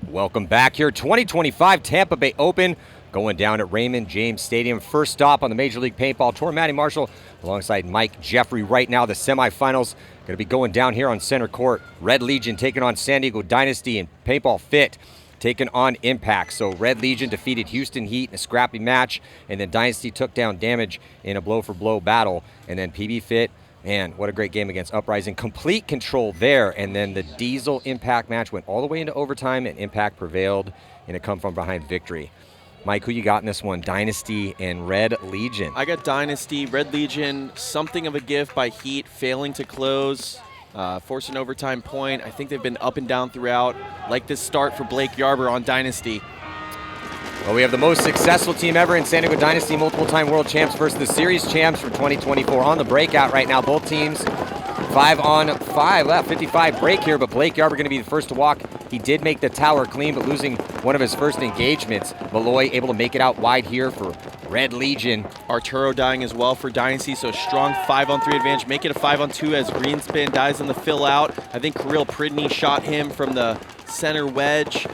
Welcome back here, 2025 Tampa Bay Open, going down at Raymond James Stadium. First stop on the Major League Paintball Tour. Matty Marshall alongside Mike Jeffrey right now. The semifinals going to be going down here on center court. Red Legion taking on San Diego Dynasty, and PaintballFIT taking on Impact. So Red Legion defeated Houston Heat in a scrappy match, and then Dynasty took down Damage in a blow-for-blow battle, and then PBFIT. Man, what a great game against Uprising. Complete control there, and then the Diesel Impact match went all the way into overtime, and Impact prevailed in a come-from-behind victory. Mike, who you got in this one? Dynasty and Red Legion. I got Dynasty. Red Legion, something of a gift by Heat, failing to close, force an overtime point. I think they've been up and down throughout, like this start for Blake Yarber on Dynasty. Well, we have the most successful team ever in San Diego Dynasty, multiple-time world champs versus the series champs from 2024 on the breakout right now. Both teams 5-on-5, 55 break here, but Blake Yarber going to be the first to walk. He did make the tower clean, but losing one of his first engagements. Malloy able to make it out wide here for Red Legion. Arturo dying as well for Dynasty, so strong 5-on-3 advantage. Make it a 5-on-2 as Greenspin dies in the fill out. I think Kirill Pridney shot him from the center wedge.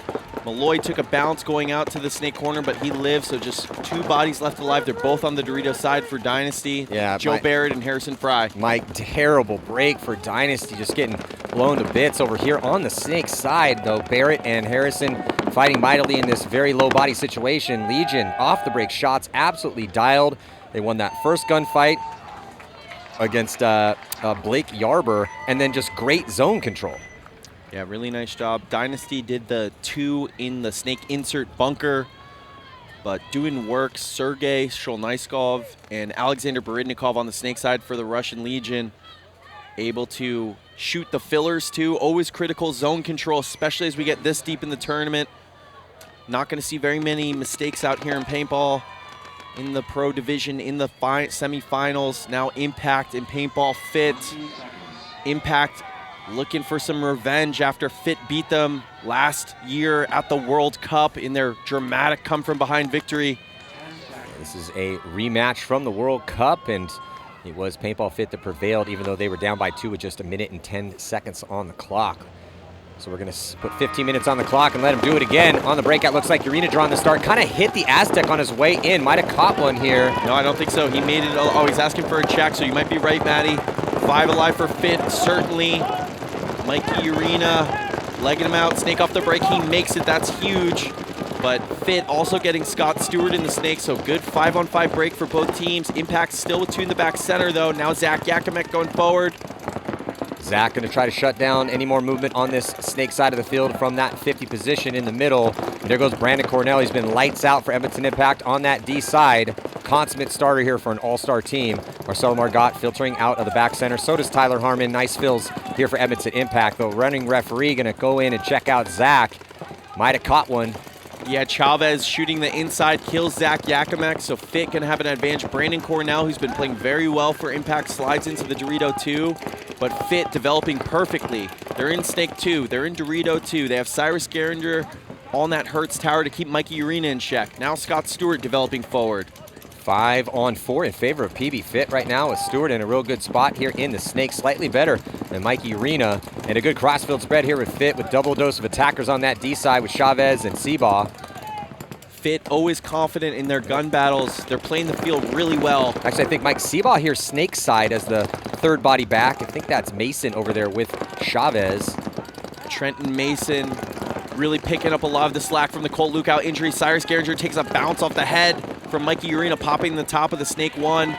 Malloy took a bounce going out to the snake corner, but he lived, so just two bodies left alive. They're both on the Dorito side for Dynasty. Yeah, Joe Barrett and Harrison Fry. Mike, terrible break for Dynasty, just getting blown to bits over here on the snake side, though. Barrett and Harrison fighting mightily in this very low body situation. Legion off the break shots absolutely dialed. They won that first gunfight against Blake Yarber, and then just great zone control. Yeah, really nice job. Dynasty did the 2 in the snake insert bunker, but doing work, Sergey Sholnaiskov and Alexander Boridnikov on the snake side for the Russian Legion, able to shoot the fillers too. Always critical zone control, especially as we get this deep in the tournament. Not going to see very many mistakes out here in paintball in the pro division, in the semifinals. Now Impact and PaintballFIT. Impact looking for some revenge after FIT beat them last year at the World Cup in their dramatic come-from-behind victory. This is a rematch from the World Cup, and it was PaintballFIT that prevailed, even though they were down by 2 with just 1 minute and 10 seconds on the clock. So we're going to put 15 minutes on the clock and let him do it again. On the breakout, looks like Urena drawing the start. Kind of hit the Aztec on his way in. Might have caught one here. No, I don't think so. He made it. Oh, he's asking for a check, so you might be right, Matty. 5 alive for FIT, certainly. Mikey Urena legging him out. Snake off the break. He makes it. That's huge. But FIT also getting Scott Stewart in the snake, so good 5-on-5 break for both teams. Impact still with 2 in the back center, though. Now Zach Yakimek going forward. Zach going to try to shut down any more movement on this snake side of the field from that 50 position in the middle. And there goes Brandon Cornell. He's been lights out for Edmonton Impact on that D side. Consummate starter here for an all-star team. Marcelo Margot filtering out of the back center. So does Tyler Harmon. Nice fills here for Edmonton Impact, though. Running referee going to go in and check out Zach. Might have caught one. Yeah, Chavez shooting the inside, kills Zach Yakimek, so FIT gonna have an advantage. Brandon Cornell, who's been playing very well for Impact, slides into the Dorito 2, but FIT developing perfectly. They're in Snake 2, they're in Dorito 2. They have Cyrus Geringer on that Hertz tower to keep Mikey Urena in check. Now Scott Stewart developing forward. 5-on-4 in favor of PBFIT right now, with Stewart in a real good spot here in the snake, slightly better than Mikey Urena, and a good crossfield spread here with FIT, with double dose of attackers on that D side with Chavez and Seabaugh. FIT always confident in their gun battles. They're playing the field really well. Actually, I think Mike Seabaugh here snake side as the third body back. I think that's Mason over there with Chavez. Trenton Mason really picking up a lot of the slack from the Colt Lookout injury. Cyrus Geringer takes a bounce off the head from Mikey Urena, popping the top of the snake 1.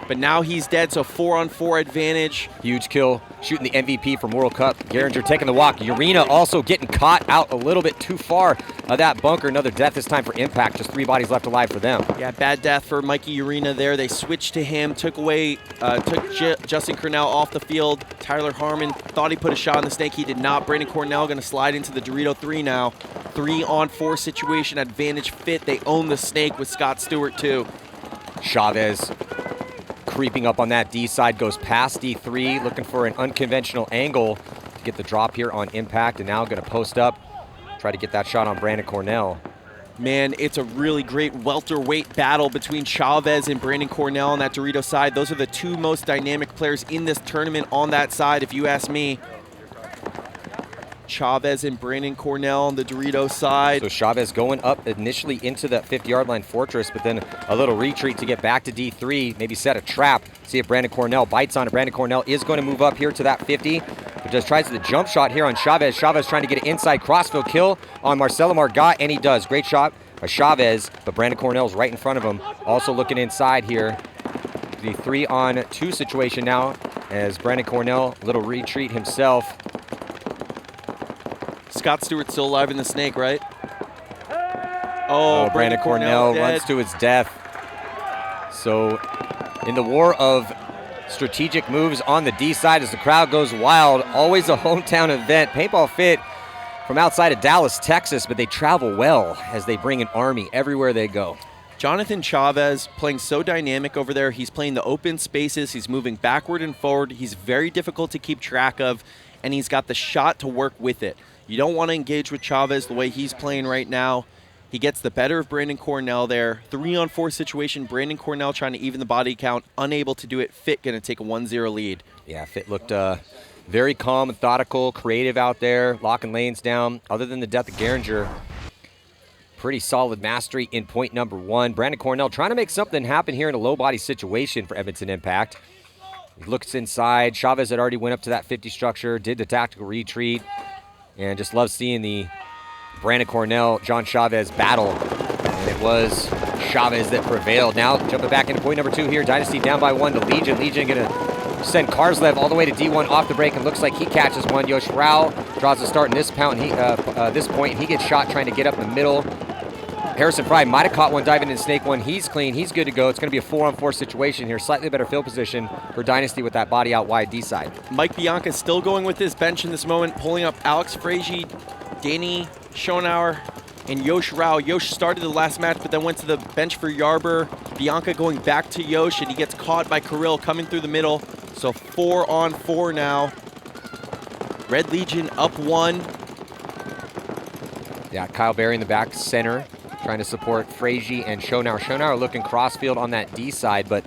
But now he's dead, so 4-on-4 advantage. Huge kill, shooting the MVP from World Cup. Geringer taking the walk. Urena also getting caught out a little bit too far of that bunker. Another death this time for Impact. Just 3 bodies left alive for them. Yeah, bad death for Mikey Urena there. They switched to him, took Justin Cornell off the field. Tyler Harmon thought he put a shot on the snake. He did not. Brandon Cornell going to slide into the Dorito 3 now. 3-on-4 situation, advantage FIT. They own the snake with Scott Stewart too. Chavez creeping up on that D side, goes past D3, looking for an unconventional angle to get the drop here on Impact, and now going to post up, try to get that shot on Brandon Cornell. Man, it's a really great welterweight battle between Chavez and Brandon Cornell on that Dorito side. Those are the 2 most dynamic players in this tournament on that side, if you ask me. Chavez and Brandon Cornell on the Dorito side. So Chavez going up initially into the 50-yard line fortress, but then a little retreat to get back to D3, maybe set a trap. See if Brandon Cornell bites on it. Brandon Cornell is going to move up here to that 50, but just tries the jump shot here on Chavez. Chavez trying to get an inside crossfield kill on Marcelo Margot, and he does. Great shot by Chavez, but Brandon Cornell's right in front of him. Also looking inside here. The 3-on-2 situation now as Brandon Cornell, little retreat himself. Scott Stewart's still alive in the snake, right? Oh, Brandon Cornell runs to his death. So in the war of strategic moves on the D side as the crowd goes wild, always a hometown event. PaintballFIT from outside of Dallas, Texas, but they travel well as they bring an army everywhere they go. Jonathan Chavez playing so dynamic over there. He's playing the open spaces. He's moving backward and forward. He's very difficult to keep track of, and he's got the shot to work with it. You don't want to engage with Chavez the way he's playing right now. He gets the better of Brandon Cornell there. 3-on-4 situation. Brandon Cornell trying to even the body count. Unable to do it. FIT going to take a 1-0 lead. Yeah, FIT looked very calm, methodical, creative out there, locking lanes down. Other than the death of Geringer, pretty solid mastery in point number 1. Brandon Cornell trying to make something happen here in a low body situation for Edmonton Impact. He looks inside. Chavez had already went up to that 50 structure, did the tactical retreat, and just love seeing the Brandon Cornell, John Chavez battle. And it was Chavez that prevailed. Now jumping back into point number 2 here. Dynasty down by 1 to Legion. Legion going to send Karslev all the way to D1 off the break, and looks like he catches one. Yosh Rao draws the start in this point. He gets shot trying to get up in the middle. Harrison Fry might have caught one diving in Snake 1. He's clean. He's good to go. It's going to be a 4-on-4 situation here. Slightly better field position for Dynasty with that body out wide D side. Mike Bianca still going with his bench in this moment, pulling up Alex Frazier, Danny Schonauer, and Yosh Rao. Yosh started the last match, but then went to the bench for Yarber. Bianca going back to Yosh, and he gets caught by Kirill coming through the middle. So 4-on-4 now. Red Legion up 1. Yeah, Kyle Berry in the back center, trying to support Frazier and Schonauer. Schonauer looking crossfield on that D side, but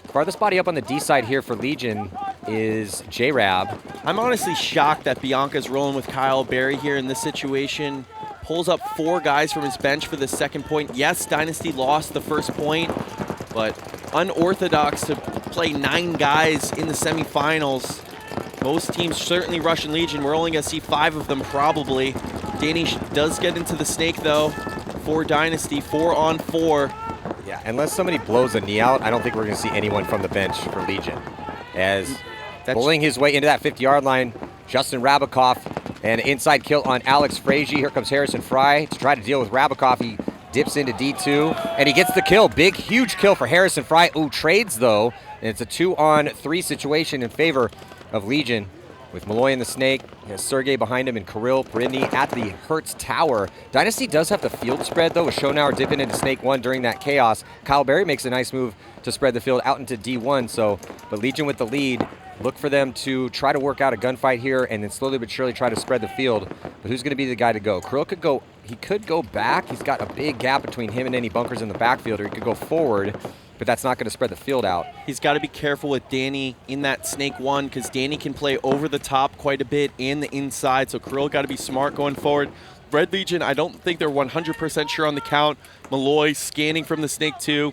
farthest body up on the D side here for Legion is J-Rab. I'm honestly shocked that Bianca's rolling with Kyle Berry here in this situation. Pulls up 4 guys from his bench for the second point. Yes, Dynasty lost the first point, but unorthodox to play 9 guys in the semifinals. Most teams, certainly Russian Legion, we're only going to see 5 of them probably. Danny does get into the snake though for Dynasty, 4-on-4. Yeah, unless somebody blows a knee out, I don't think we're going to see anyone from the bench for Legion. As bullying his way into that 50-yard line, Justin Rabikoff, and inside kill on Alex Frazier. Here comes Harrison Fry to try to deal with Rabikoff. He dips into D2, and he gets the kill. Big, huge kill for Harrison Fry. Ooh, trades though, and it's a 2-on-3 situation in favor of Legion, with Malloy in the snake, Sergey behind him, and Kirill Peridny at the Hertz Tower. Dynasty does have the field spread, though, with Schonauer dipping into snake 1 during that chaos. Kyle Berry makes a nice move to spread the field out into D1, but Legion with the lead. Look for them to try to work out a gunfight here and then slowly but surely try to spread the field. But who's going to be the guy to go? Kirill could go, he could go back. He's got a big gap between him and any bunkers in the backfield, or he could go forward, but that's not going to spread the field out. He's got to be careful with Danny in that snake 1, because Danny can play over the top quite a bit and the inside, so Kirill got to be smart going forward. Red Legion, I don't think they're 100% sure on the count. Malloy scanning from the snake 2.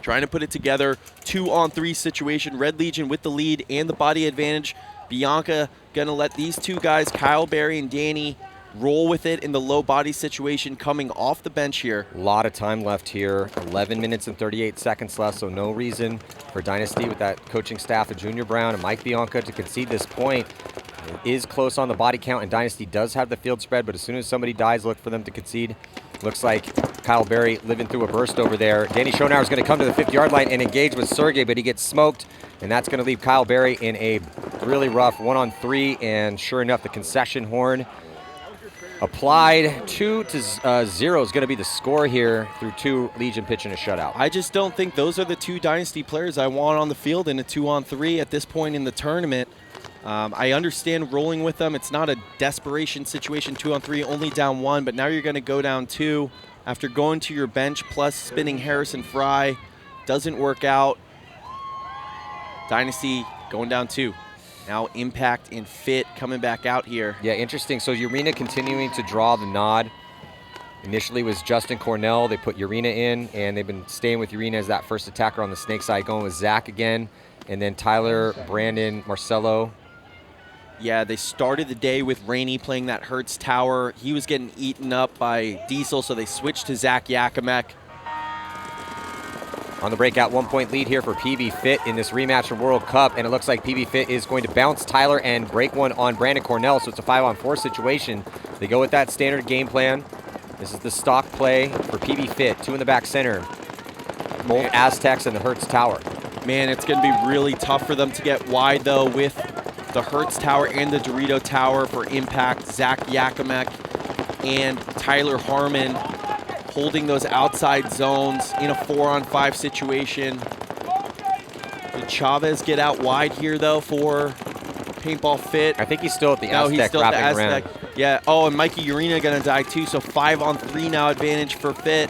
Trying to put it together, 2-on-3 situation. Red Legion with the lead and the body advantage. Bianca gonna let these 2 guys, Kyle Berry and Danny, roll with it in the low body situation coming off the bench here. A lot of time left here, 11 minutes and 38 seconds left, so no reason for Dynasty with that coaching staff of Junior Brown and Mike Bianca to concede this point. It is close on the body count, and Dynasty does have the field spread, but as soon as somebody dies, look for them to concede. Looks like Kyle Berry living through a burst over there. Danny Schonauer is going to come to the 50-yard line and engage with Sergey, but he gets smoked, and that's going to leave Kyle Berry in a really rough 1-on-3, and sure enough, the concession horn applied. 2-0 is going to be the score here through 2 Legion pitching a shutout. I just don't think those are the 2 Dynasty players I want on the field in a 2-on-3 at this point in the tournament. I understand rolling with them. It's not a desperation situation, 2-on-3, only down 1, but now you're going to go down 2 after going to your bench plus spinning Harrison Fry. Doesn't work out. Dynasty going down 2. Now Impact and Fit coming back out here. Yeah, interesting. So Urena continuing to draw the nod. Initially was Justin Cornell. They put Urena in, and they've been staying with Urena as that first attacker on the snake side, going with Zach again, and then Tyler, Brandon, Marcelo. Yeah, they started the day with Rainey playing that Hertz tower. He was getting eaten up by Diesel, so they switched to Zach Yakimek. On the breakout, 1-point lead here for PaintballFIT in this rematch from World Cup, and it looks like PaintballFIT is going to bounce Tyler and break one on Brandon Cornell, so it's a 5-on-4 situation. They go with that standard game plan. This is the stock play for PaintballFIT, 2 in the back center. Both Aztecs and the Hertz tower. Man, it's going to be really tough for them to get wide, though, with the Hertz tower and the Dorito tower for Impact. Zach Yakimek and Tyler Harmon holding those outside zones in a 4-on-5 situation. Did Chavez get out wide here, though, for PaintballFIT? I think he's still at the No, Aztec, he's still at the wrapping Aztec. around. Yeah. Oh, and Mikey Urena going to die, too, so 5-on-3 now advantage for Fit.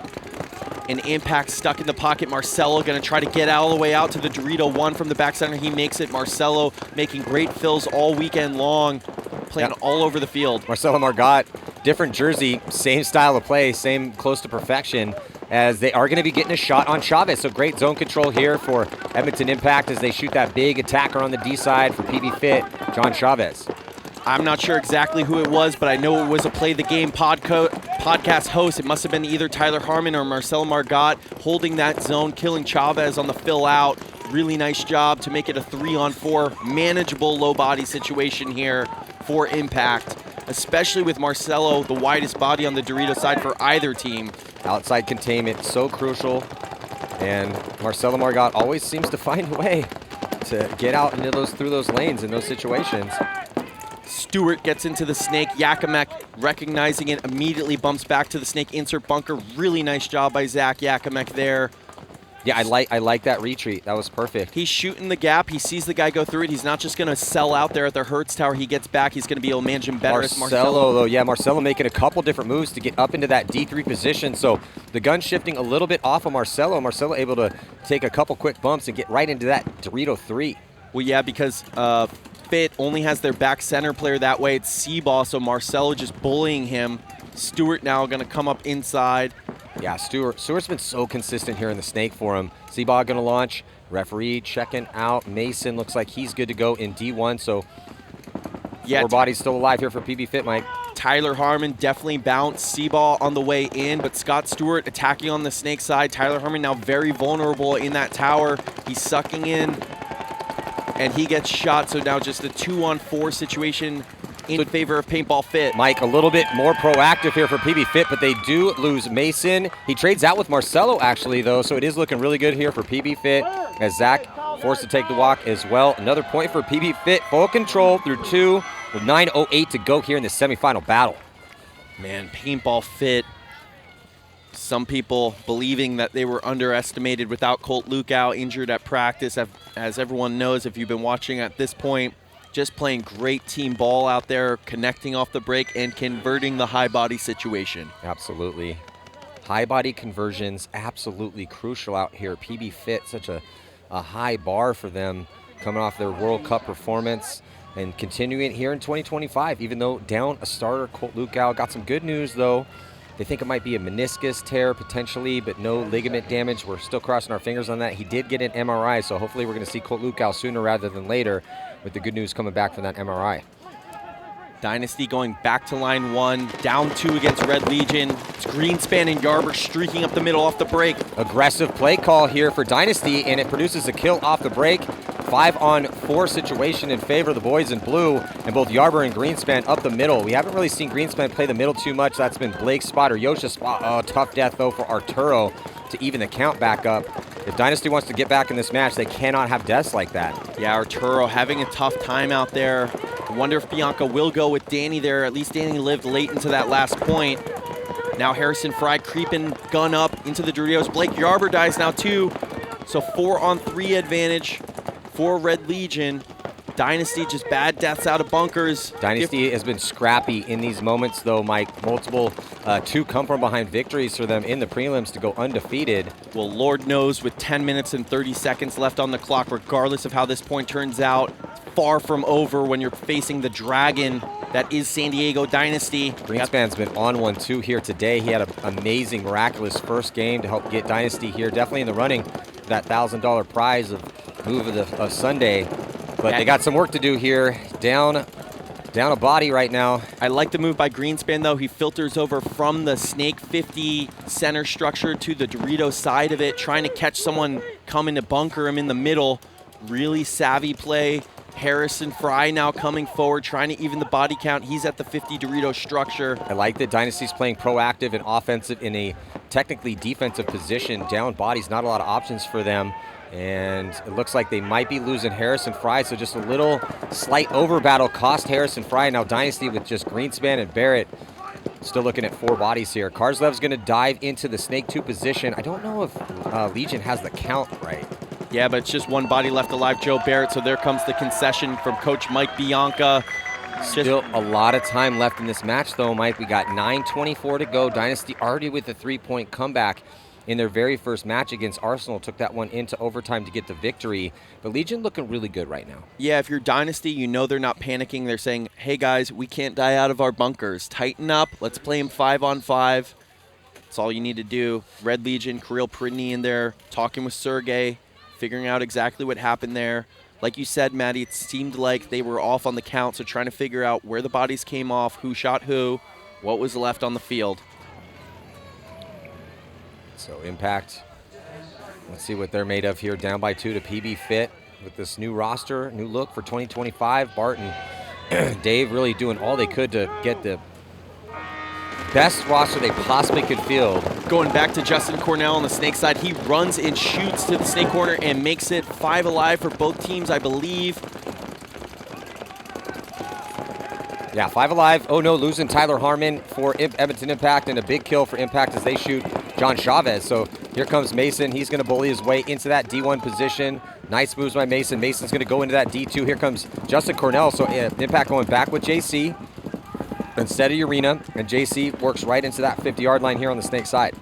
And Impact stuck in the pocket. Marcelo going to try to get all the way out to the Dorito 1 from the back center. He makes it. Marcelo making great fills all weekend long, playing all over the field. Marcelo Margot, different jersey, same style of play, same close to perfection, as they are going to be getting a shot on Chavez. So great zone control here for Edmonton Impact as they shoot that big attacker on the D side for PaintballFIT, John Chavez. I'm not sure exactly who it was, but I know it was a Play the Game podcast host. It must have been either Tyler Harmon or Marcelo Margot holding that zone, killing Chavez on the fill out. Really nice job to make it a 3-on-4 manageable low body situation here for Impact, especially with Marcelo, the widest body on the Dorito side for either team. Outside containment, so crucial. And Marcelo Margot always seems to find a way to get out into through those lanes in those situations. Stewart gets into the snake. Yakimek recognizing it, immediately bumps back to the snake insert bunker. Really nice job by Zach Yakimek there. Yeah, I like that retreat. That was perfect. He's shooting the gap. He sees the guy go through it. He's not just going to sell out there at the Hertz tower. He gets back. He's going to be able to manage him better. Marcelo, though, yeah, Marcelo making a couple different moves to get up into that D3 position. So the gun shifting a little bit off of Marcelo. Marcelo able to take a couple quick bumps and get right into that Dorito 3. Well, yeah, because Fit only has their back center player that way. It's C-Ball, so Marcelo just bullying him. Stewart now going to come up inside. Yeah, Stewart's been so consistent here in the snake for him. C-Ball going to launch. Referee checking out. Mason looks like he's good to go in D1, so yeah, 4 bodies still alive here for PaintballFIT, Mike. Tyler Harmon definitely bounced. C-Ball on the way in, but Scott Stewart attacking on the snake side. Tyler Harmon now very vulnerable in that tower. He's sucking in, and he gets shot, so now just a 2-on-4 situation in favor of PaintballFIT. Mike, a little bit more proactive here for PaintballFIT, but they do lose Mason. He trades out with Marcelo, actually, though, so it is looking really good here for PaintballFIT as Zach forced to take the walk as well. Another point for PaintballFIT. Full control through 2 with 9:08 to go here in the semifinal battle. Man, PaintballFIT, some people believing that they were underestimated without Colt Lukau injured at practice. As everyone knows, if you've been watching at this point, just playing great team ball out there, connecting off the break and converting the high body situation. Absolutely. High body conversions, absolutely crucial out here. PaintballFIT, such a high bar for them coming off their World Cup performance and continuing it here in 2025, even though down a starter, Colt Lukau. Got some good news, though. They think it might be a meniscus tear potentially, but no ligament damage. We're still crossing our fingers on that. He did get an MRI, so hopefully we're going to see Colt Lukau sooner rather than later, with the good news coming back from that MRI. Dynasty going back to line 1, down 2 against Red Legion. It's Greenspan and Yarber streaking up the middle off the break. Aggressive play call here for Dynasty, and it produces a kill off the break. 5-on-4 situation in favor of the boys in blue, and both Yarber and Greenspan up the middle. We haven't really seen Greenspan play the middle too much. That's been Blake's spot or Yosha's spot. Oh, tough death, though, for Arturo to even the count back up. If Dynasty wants to get back in this match, they cannot have deaths like that. Yeah, Arturo having a tough time out there. I wonder if Bianca will go with Danny there. At least Danny lived late into that last point. Now Harrison Fry creeping gun up into the Doritos. Blake Yarber dies now too. So 4-on-3 advantage for Red Legion. Dynasty just bad deaths out of bunkers. Dynasty has been scrappy in these moments, though, Mike. Multiple 2 come from behind victories for them in the prelims to go undefeated. Well, Lord knows with 10 minutes and 30 seconds left on the clock, regardless of how this point turns out, far from over when you're facing the dragon that is San Diego Dynasty. Greenspan's been on one too here today. He had an amazing, miraculous first game to help get Dynasty here. Definitely in the running for that $1,000 prize of move of Sunday. But they got some work to do here. Down a body right now. I like the move by Greenspan, though. He filters over from the Snake 50 center structure to the Dorito side of it, trying to catch someone coming to bunker him in the middle. Really savvy play. Harrison Fry now coming forward, trying to even the body count. He's at the 50 Dorito structure. I like that Dynasty's playing proactive and offensive in a technically defensive position. Down bodies, not a lot of options for them. And it looks like they might be losing Harrison Fry, so just a little slight over battle cost Harrison Fry. Now Dynasty with just Greenspan and Barrett still looking at 4 bodies here. Karslev's going to dive into the Snake 2 position. I don't know if Legion has the count right. Yeah, but it's just 1 body left alive, Joe Barrett, so there comes the concession from Coach Mike Bianca. Still a lot of time left in this match, though, Mike. We got 9:24 to go. Dynasty already with a 3-point comeback in their very first match against Arsenal. Took that one into overtime to get the victory. But Legion looking really good right now. Yeah, if you're Dynasty, you know they're not panicking. They're saying, hey, guys, we can't die out of our bunkers. Tighten up. Let's play them 5-on-5. That's all you need to do. Red Legion, Kirill Pridny in there, talking with Sergey, figuring out exactly what happened there. Like you said, Maddie, it seemed like they were off on the count, so trying to figure out where the bodies came off, who shot who, what was left on the field. So Impact, let's see what they're made of here. Down by 2 to PaintballFIT with this new roster, new look for 2025. Bart and Dave really doing all they could to get the best roster they possibly could field. Going back to Justin Cornell on the Snake side, he runs and shoots to the Snake corner and makes it 5 alive for both teams, I believe. Yeah, 5 alive. Oh no, losing Tyler Harmon for Edmonton Impact, and a big kill for Impact as they shoot John Chavez. So here comes Mason. He's going to bully his way into that D1 position. Nice moves by Mason. Mason's going to go into that D2. Here comes Justin Cornell. So Impact going back with JC instead of Urena, and JC works right into that 50-yard line here on the Snake side.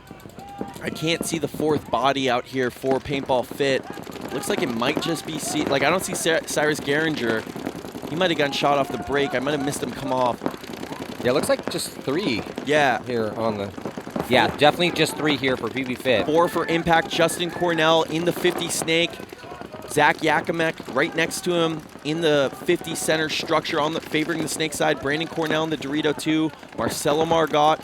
I can't see the 4th body out here for PaintballFIT. Looks like it might just be, I don't see Cyrus Geringer. He might have gotten shot off the break. I might have missed him come off. Yeah, it looks like just 3 here on the... Yeah, definitely just 3 here for PaintballFIT. 4 for Impact. Justin Cornell in the 50 Snake. Zach Yakimek right next to him in the 50 center structure favoring the Snake side. Brandon Cornell in the Dorito 2. Marcelo Margot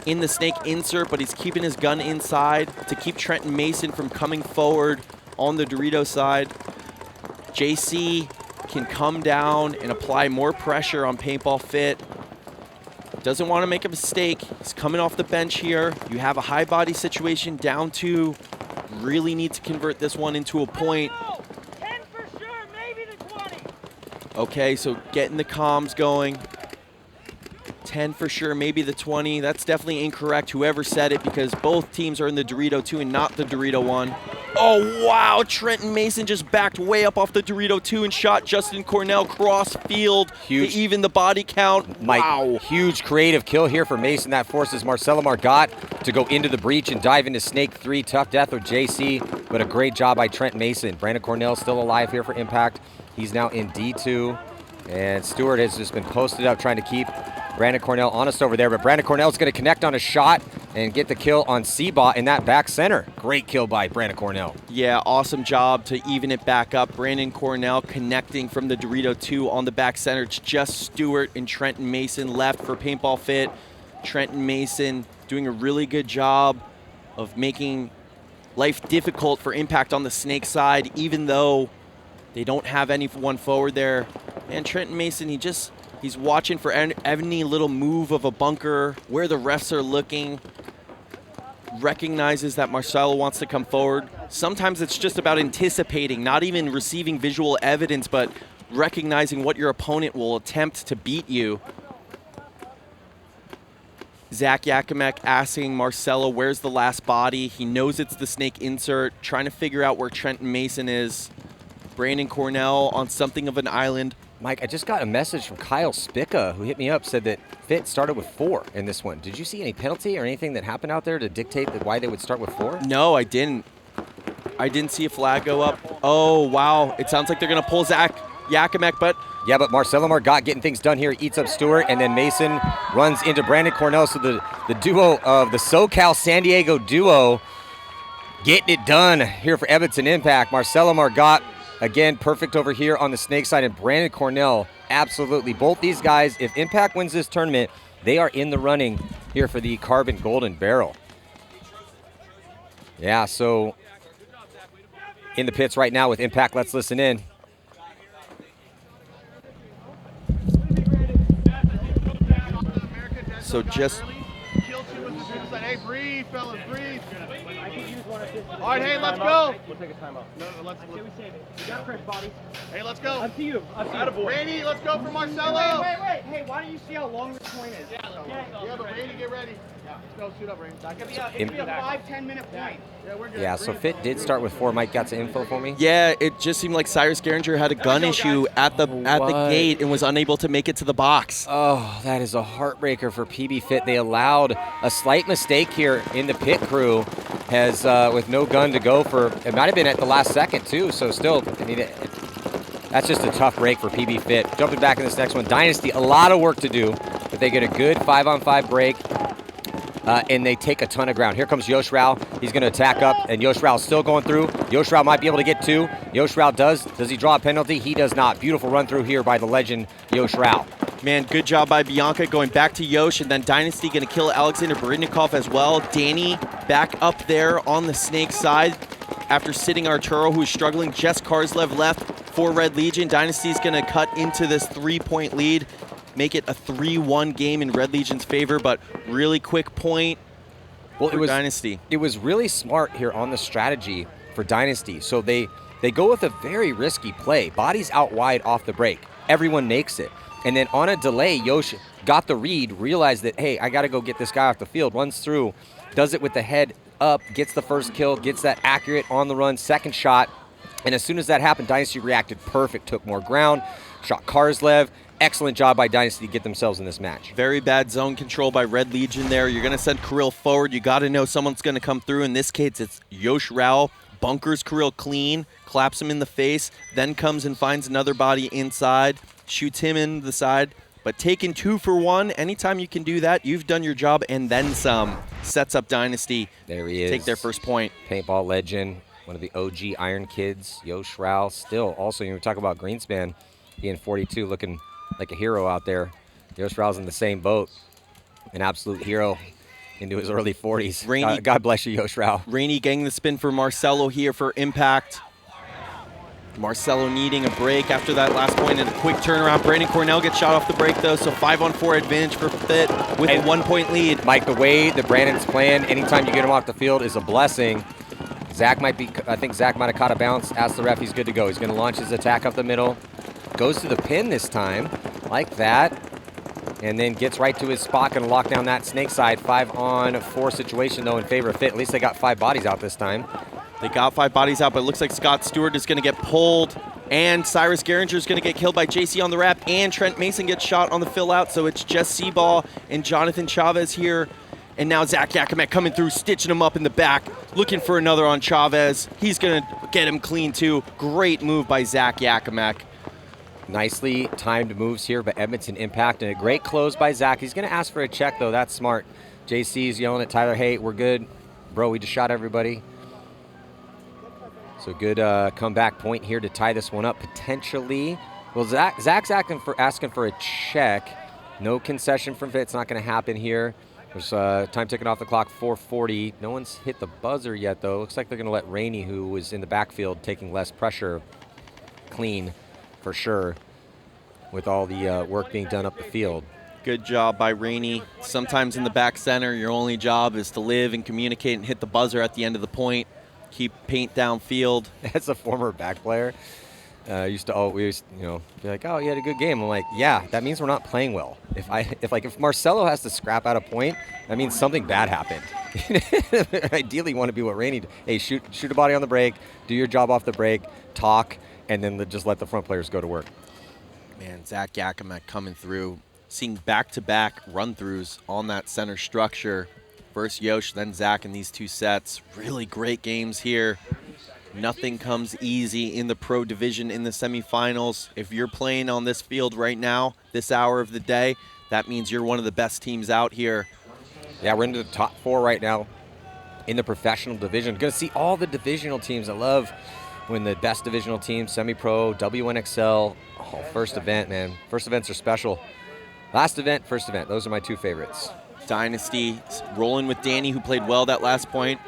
in the Snake insert, but he's keeping his gun inside to keep Trenton Mason from coming forward on the Dorito side. JC can come down and apply more pressure on PaintballFIT. Doesn't want to make a mistake. He's coming off the bench here. You have a high body situation, down 2. Really need to convert this one into a point. 10 for sure, maybe the 20. Okay, so getting the comms going. 10 for sure, maybe the 20. That's definitely incorrect, whoever said it, because both teams are in the Dorito 2 and not the Dorito 1. Oh, wow, Trenton Mason just backed way up off the Dorito 2 and shot Justin Cornell cross field to even the body count. Wow. Huge creative kill here for Mason. That forces Marcelo Margot to go into the breach and dive into Snake 3. Tough death with JC, but a great job by Trent Mason. Brandon Cornell still alive here for Impact. He's now in D2. And Stewart has just been posted up trying to keep Brandon Cornell honest over there, but Brandon Cornell's going to connect on a shot and get the kill on Seabot in that back center. Great kill by Brandon Cornell. Yeah, awesome job to even it back up. Brandon Cornell connecting from the Dorito 2 on the back center. It's just Stewart and Trenton Mason left for PaintballFIT. Trenton Mason doing a really good job of making life difficult for Impact on the Snake side, even though they don't have anyone forward there. And Trenton Mason, he's watching for any little move of a bunker, where the refs are looking, recognizes that Marcelo wants to come forward. Sometimes it's just about anticipating, not even receiving visual evidence, but recognizing what your opponent will attempt to beat you. Zach Yakimek asking Marcelo, where's the last body? He knows it's the Snake insert, trying to figure out where Trenton Mason is. Brandon Cornell on something of an island. Mike, I just got a message from Kyle Spica, who hit me up, said that FIT started with 4 in this one. Did you see any penalty or anything that happened out there to dictate why they would start with 4? No, I didn't. I didn't see a flag go up. Oh, wow. It sounds like they're going to pull Zach Yakimek, but yeah, but Marcelo Margot getting things done here, eats up Stewart, and then Mason runs into Brandon Cornell. So the duo of the SoCal San Diego duo getting it done here for Edmonton Impact. Marcelo Margot, again, perfect over here on the snake side, and Brandon Cornell, absolutely. Both these guys, if Impact wins this tournament, they are in the running here for the Carbon Golden Barrel. Yeah, so in the pits right now with Impact, let's listen in. So just hey, breathe, fellas, breathe. All right, hey, let's go. We'll take a timeout. No, let's. I say we save it. We got fresh bodies. Hey, let's go. Up to you. Up to you. Randy, let's go for Marcelo. Wait. Hey, why don't you see how long this point is? Yeah, but Randy, get ready. Let's go, shoot up, Randy. It could be a 5-10 minute point. Yeah, we're good. Yeah, so Fit did start with 4. Mike got some info for me. yeah, it just seemed like Cyrus Geringer had a gun issue at the gate and was unable to make it to the box. Oh, that is a heartbreaker for PB Fit. They allowed a slight mistake here in the pit crew, has with no gun to go for. It might have been at the last second too. So still, I mean, that's just a tough break for PB Fit. Jumping back in this next one, Dynasty, a lot of work to do, but they get a good 5-on-5 break. And they take a ton of ground. Here comes Yosh Rao. He's going to attack up, and Yosh Rao's still going through. Yosh Rao might be able to get 2. Yosh Rao does. Does he draw a penalty? He does not. Beautiful run through here by the legend, Yosh Rao. Man, good job by Bianca going back to Yosh, and then Dynasty going to kill Alexander Barytnikov as well. Danny back up there on the snake side after sitting Arturo, who's struggling. Jess Karslev left for Red Legion. Dynasty's going to cut into this 3-point lead, make it a 3-1 game in Red Legion's favor, but really quick point for Dynasty. It was really smart here on the strategy for Dynasty. So they go with a very risky play. Bodies out wide off the break. Everyone makes it. And then on a delay, Yosh got the read, realized that, hey, I got to go get this guy off the field. Runs through, does it with the head up, gets the first kill, gets that accurate on the run, second shot. And as soon as that happened, Dynasty reacted perfect, took more ground, shot Karslev. Excellent job by Dynasty to get themselves in this match. Very bad zone control by Red Legion there. You're going to send Kirill forward. You got to know someone's going to come through. In this case, it's Yosh Rao. Bunkers Kirill clean, claps him in the face, then comes and finds another body inside, shoots him in the side. But taking 2 for 1, anytime you can do that, you've done your job and then some. Sets up Dynasty. There he is. Take their first point. Paintball legend, one of the OG Iron Kids, Yosh Rao. Still, also, you talk about Greenspan being 42, looking like a hero out there. Yosh Rao's in the same boat. An absolute hero into his early 40s. God bless you, Yosh Rao. Rainey getting the spin for Marcelo here for Impact. Marcelo needing a break after that last point and a quick turnaround. Brandon Cornell gets shot off the break, though, so 5-on-4 advantage for Fit with a 1-point lead. Mike, the way that Brandon's playing, anytime you get him off the field is a blessing. I think Zach might have caught a bounce. Ask the ref, he's good to go. He's going to launch his attack up the middle. Goes to the pin this time, like that. And then gets right to his spot, going to lock down that snake side. 5-on-4 situation, though, in favor of Fit. At least they got 5 bodies out this time. They got 5 bodies out, but it looks like Scott Stewart is going to get pulled. And Cyrus Geringer is going to get killed by JC on the wrap. And Trent Mason gets shot on the fill out. So it's Jess Seaball and Jonathan Chavez here. And now Zach Yakimek coming through, stitching him up in the back, looking for another on Chavez. He's going to get him clean, too. Great move by Zach Yakimek. Nicely timed moves here by Edmonton Impact, and a great close by Zach. He's going to ask for a check, though. That's smart. JC's yelling at Tyler, hey, we're good. Bro, we just shot everybody. So good comeback point here to tie this one up, potentially. Well, Zach's asking for a check. No concession from Fit. It's not going to happen here. There's time ticking off the clock, 4:40. No one's hit the buzzer yet, though. Looks like they're going to let Rainey, who was in the backfield taking less pressure, clean for sure, with all the work being done up the field. Good job by Rainey. Sometimes in the back center, your only job is to live and communicate and hit the buzzer at the end of the point. Keep paint downfield. As a former back player, used to always, be like, oh, you had a good game. I'm like, yeah, that means we're not playing well. If Marcelo has to scrap out a point, that means something bad happened. Ideally, you want to be what Rainey did. Hey, shoot a body on the break, do your job off the break, talk, and then just let the front players go to work. Man, Zach Yakimek coming through, seeing back-to-back run-throughs on that center structure. First Yosh, then Zach in these 2 sets. Really great games here. Nothing comes easy in the pro division in the semifinals. If you're playing on this field right now, this hour of the day, that means you're one of the best teams out here. Yeah, we're into the top 4 right now in the professional division. Going to see all the divisional teams. I love when the best divisional teams, semi-pro, WNXL, first event, man. First events are special. Last event, first event. Those are my 2 favorites. Dynasty rolling with Danny, who played well that last point.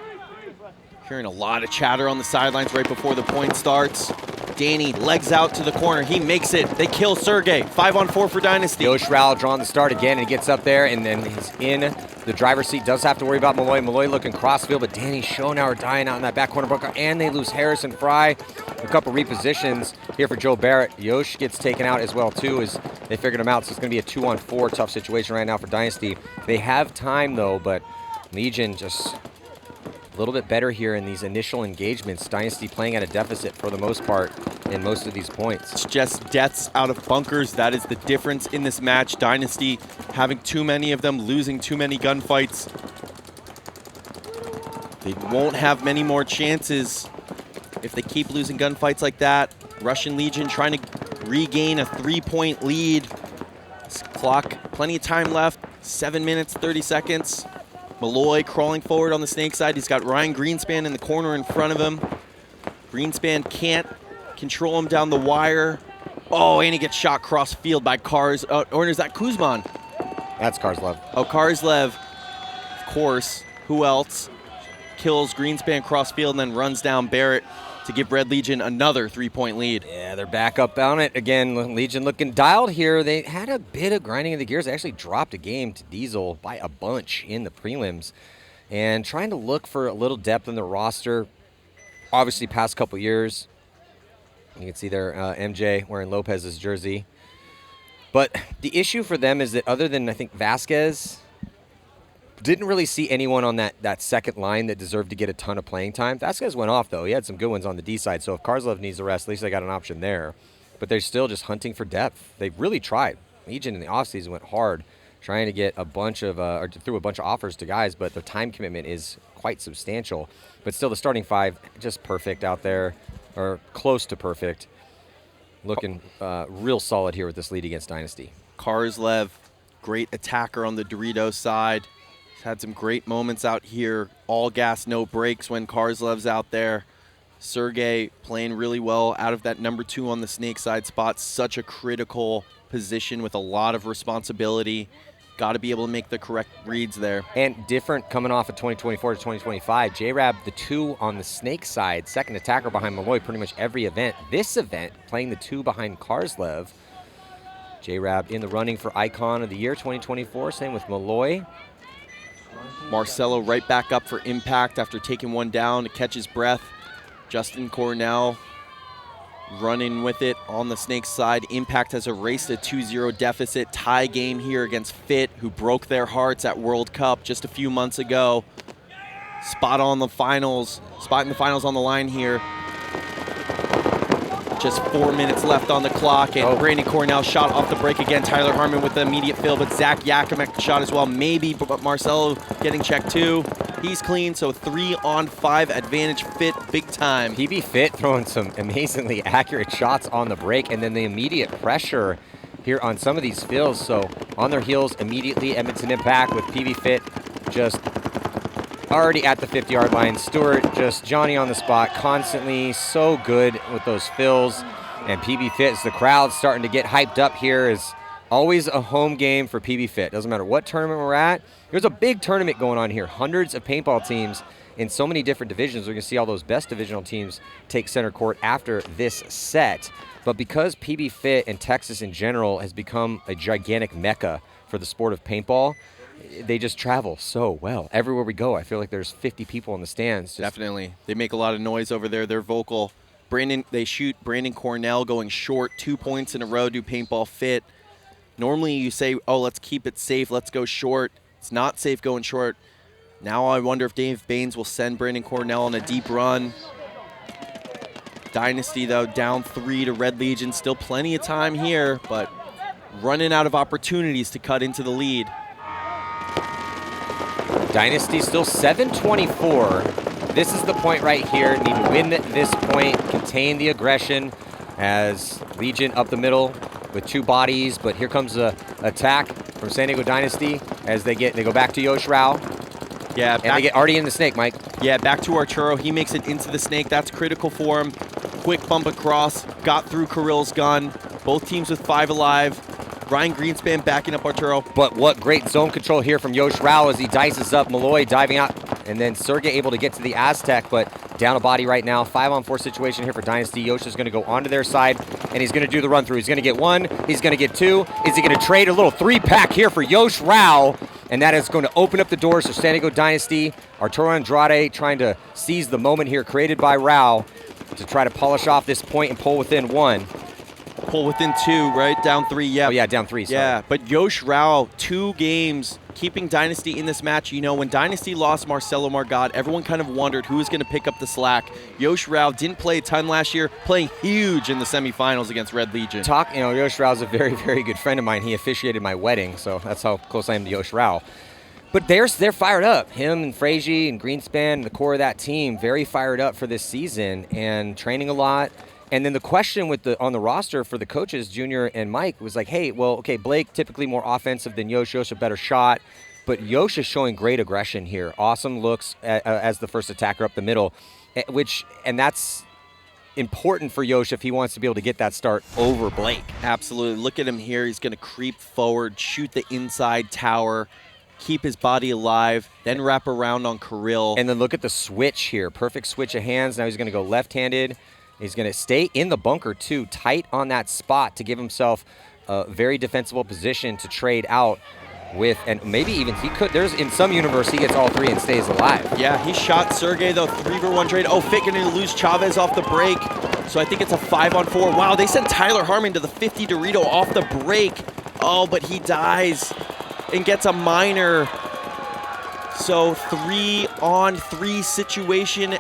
Hearing a lot of chatter on the sidelines right before the point starts. Danny legs out to the corner. He makes it. They kill Sergey. 5-on-4 for Dynasty. Yosh Rao drawing the start again, and he gets up there, and then he's in the driver's seat. Does have to worry about Malloy. Malloy looking crossfield, but Danny Schonauer dying out in that back corner bunker, and they lose Harrison Fry. A couple repositions here for Joe Barrett. Yosh gets taken out as well, too, as they figured him out. So it's going to be a 2-on-4 tough situation right now for Dynasty. They have time, though, but Legion just a little bit better here in these initial engagements. Dynasty playing at a deficit for the most part in most of these points. It's just deaths out of bunkers. That is the difference in this match. Dynasty having too many of them, losing too many gunfights. They won't have many more chances if they keep losing gunfights like that. Russian Legion trying to regain a 3-point lead. This clock, plenty of time left. 7 minutes, 30 seconds. Malloy crawling forward on the snake side. He's got Ryan Greenspan in the corner in front of him. Greenspan can't control him down the wire. Oh, and he gets shot cross field by Kars. Or is that Kuzman? That's Karslev. Oh, Karslev, of course. Who else? Kills Greenspan cross field and then runs down Barrett to give Red Legion another 3-point lead. Yeah, they're back up on it again. Legion looking dialed here. They had a bit of grinding of the gears. They actually dropped a game to Diesel by a bunch in the prelims, and trying to look for a little depth in the roster. Obviously, past couple years, you can see there MJ wearing Lopez's jersey. But the issue for them is that other than, I think, Vasquez, didn't really see anyone on that second line that deserved to get a ton of playing time. Vasquez went off, though. He had some good ones on the D side, so if Karslev needs a rest, at least they got an option there. But they're still just hunting for depth. They really tried. Legion in the offseason went hard trying to get a bunch of, or threw a bunch of offers to guys, but the time commitment is quite substantial. But still, the starting 5, just perfect out there, or close to perfect. Looking real solid here with this lead against Dynasty. Karslev, great attacker on the Doritos side. Had some great moments out here. All gas, no brakes when Karslev's out there. Sergey playing really well out of that number 2 on the snake side spot. Such a critical position with a lot of responsibility. Got to be able to make the correct reads there. And different coming off of 2024 to 2025. J-Rab, the 2 on the snake side, second attacker behind Malloy pretty much every event. This event, playing the 2 behind Karslev. J-Rab in the running for Icon of the Year 2024. Same with Malloy. Marcelo right back up for impact after taking one down to catch his breath. Justin Cornell running with it on the snake side. Impact has erased a 2-0 deficit. Tie game here against FIT, who broke their hearts at World Cup just a few months ago. Spot in the finals on the line here. Just 4 minutes left on the clock, and Brandon Cornell shot off the break again. Tyler Harmon with the immediate fill, but Zach Yakimek shot as well. Maybe, but Marcelo getting checked too. He's clean, so 3-on-5 advantage FIT big time. PB FIT throwing some amazingly accurate shots on the break, and then the immediate pressure here on some of these fills. So on their heels immediately, Edmonton Impact with PB FIT just already at the 50-yard line. Stewart just Johnny on the spot constantly, so good with those fills. And PB FIT, as the crowd's starting to get hyped up here, is always a home game for PB FIT. Doesn't matter what tournament we're at. There's a big tournament going on here. Hundreds of paintball teams in so many different divisions. We're going to see all those best divisional teams take center court after this set. But because PB FIT and Texas in general has become a gigantic mecca for the sport of paintball, they just travel so well. Everywhere we go, I feel like there's 50 people in the stands. Definitely. They make a lot of noise over there. They're vocal. They shoot Brandon Cornell going short 2 points in a row, do Paintball FIT. Normally you say, oh, let's keep it safe, let's go short. It's not safe going short. Now I wonder if Dave Baines will send Brandon Cornell on a deep run. Dynasty, though, down 3 to Red Legion. Still plenty of time here, but running out of opportunities to cut into the lead. Dynasty still 7-24 this is the point right here. Need to win this point, contain the aggression as Legion up the middle with 2 bodies. But here comes the attack from San Diego Dynasty as they go back to Yosh Rao. Yeah, and they get already in the snake, Mike. Yeah, back to Arturo. He makes it into the snake. That's critical for him. Quick bump across, got through Kirill's gun. Both teams with 5 alive. Ryan Greenspan backing up Arturo. But what great zone control here from Yosh Rao as he dices up Malloy diving out. And then Sergey able to get to the Aztec, but down a body right now. 5-on-4 situation here for Dynasty. Yosh is going to go onto their side, and he's going to do the run through. He's going to get 1. He's going to get 2. Is he going to trade a little 3-pack here for Yosh Rao? And that is going to open up the doors for San Diego Dynasty. Arturo Andrade trying to seize the moment here created by Rao to try to polish off this point and pull within 1. Pull within 2, right? Down 3, yeah. Oh, yeah, down 3, sorry. Yeah, but Yosh Rao, 2 games, keeping Dynasty in this match. You know, when Dynasty lost Marcelo Margot, everyone kind of wondered who was going to pick up the slack. Yosh Rao didn't play a ton last year, playing huge in the semifinals against Red Legion. Yosh Rao's a very, very good friend of mine. He officiated my wedding, so that's how close I am to Yosh Rao. But they're fired up. Him and Frazier and Greenspan, the core of that team, very fired up for this season and training a lot. And then the question on the roster for the coaches, Junior and Mike, was like, hey, well, okay, Blake typically more offensive than Yosh. Yosh a better shot. But Yosh is showing great aggression here. Awesome looks as the first attacker up the middle, and that's important for Yosh if he wants to be able to get that start over Blake. Absolutely. Look at him here. He's going to creep forward, shoot the inside tower, keep his body alive, then wrap around on Kirill. And then look at the switch here. Perfect switch of hands. Now he's going to go left-handed. He's going to stay in the bunker, too, tight on that spot to give himself a very defensible position to trade out with, and maybe even he could. There's in some universe he gets all 3 and stays alive. Yeah, he shot Sergey, though, 3-for-1 trade. Oh, Fit going to lose Chavez off the break. So I think it's a 5-on-4. Wow, they sent Tyler Harmon to the 50 Dorito off the break. Oh, but he dies and gets a minor. So 3-on-3 situation.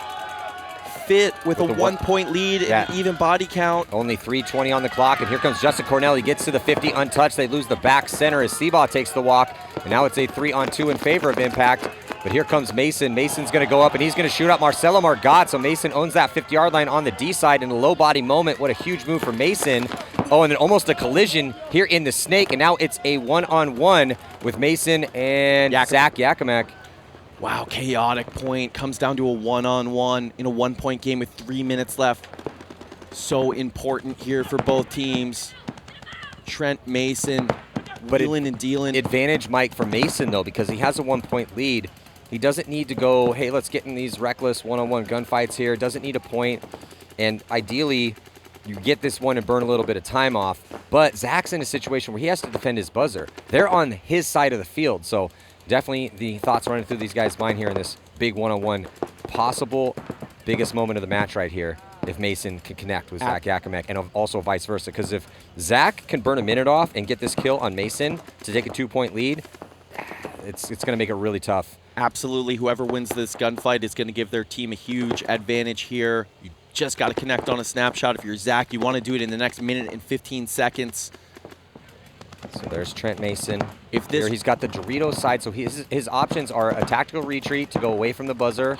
Fit with a 1-point lead and an even body count. Only 3:20 on the clock, and here comes Justin Cornell. He gets to the 50 untouched. They lose the back center as Seabaugh takes the walk, and now it's a 3-on-2 in favor of Impact. But here comes Mason. Mason's going to go up, and he's going to shoot up Marcelo Margot, so Mason owns that 50-yard line on the D side in a low body moment. What a huge move for Mason. Oh, and then almost a collision here in the snake, and now it's a 1-on-1 with Mason and Zach Yakimek. Wow, chaotic point. Comes down to a 1-on-1 in a 1-point game with 3 minutes left. So important here for both teams. Trent Mason wheeling and dealing. Advantage, Mike, for Mason, though, because he has a 1-point lead. He doesn't need to go, hey, let's get in these reckless 1-on-1 gunfights here. Doesn't need a point. And ideally, you get this one and burn a little bit of time off. But Zach's in a situation where he has to defend his buzzer. They're on his side of the field, so definitely the thoughts running through these guys' mind here in this big 1-on-1. Possible biggest moment of the match right here if Mason can connect with Zach Yakimek, and also vice versa. Because if Zach can burn a minute off and get this kill on Mason to take a 2-point lead, it's going to make it really tough. Absolutely. Whoever wins this gunfight is going to give their team a huge advantage here. You just got to connect on a snapshot. If you're Zach, you want to do it in the next minute and 15 seconds. So there's Trent Mason. If this, here he's got the Dorito side, so his options are a tactical retreat to go away from the buzzer.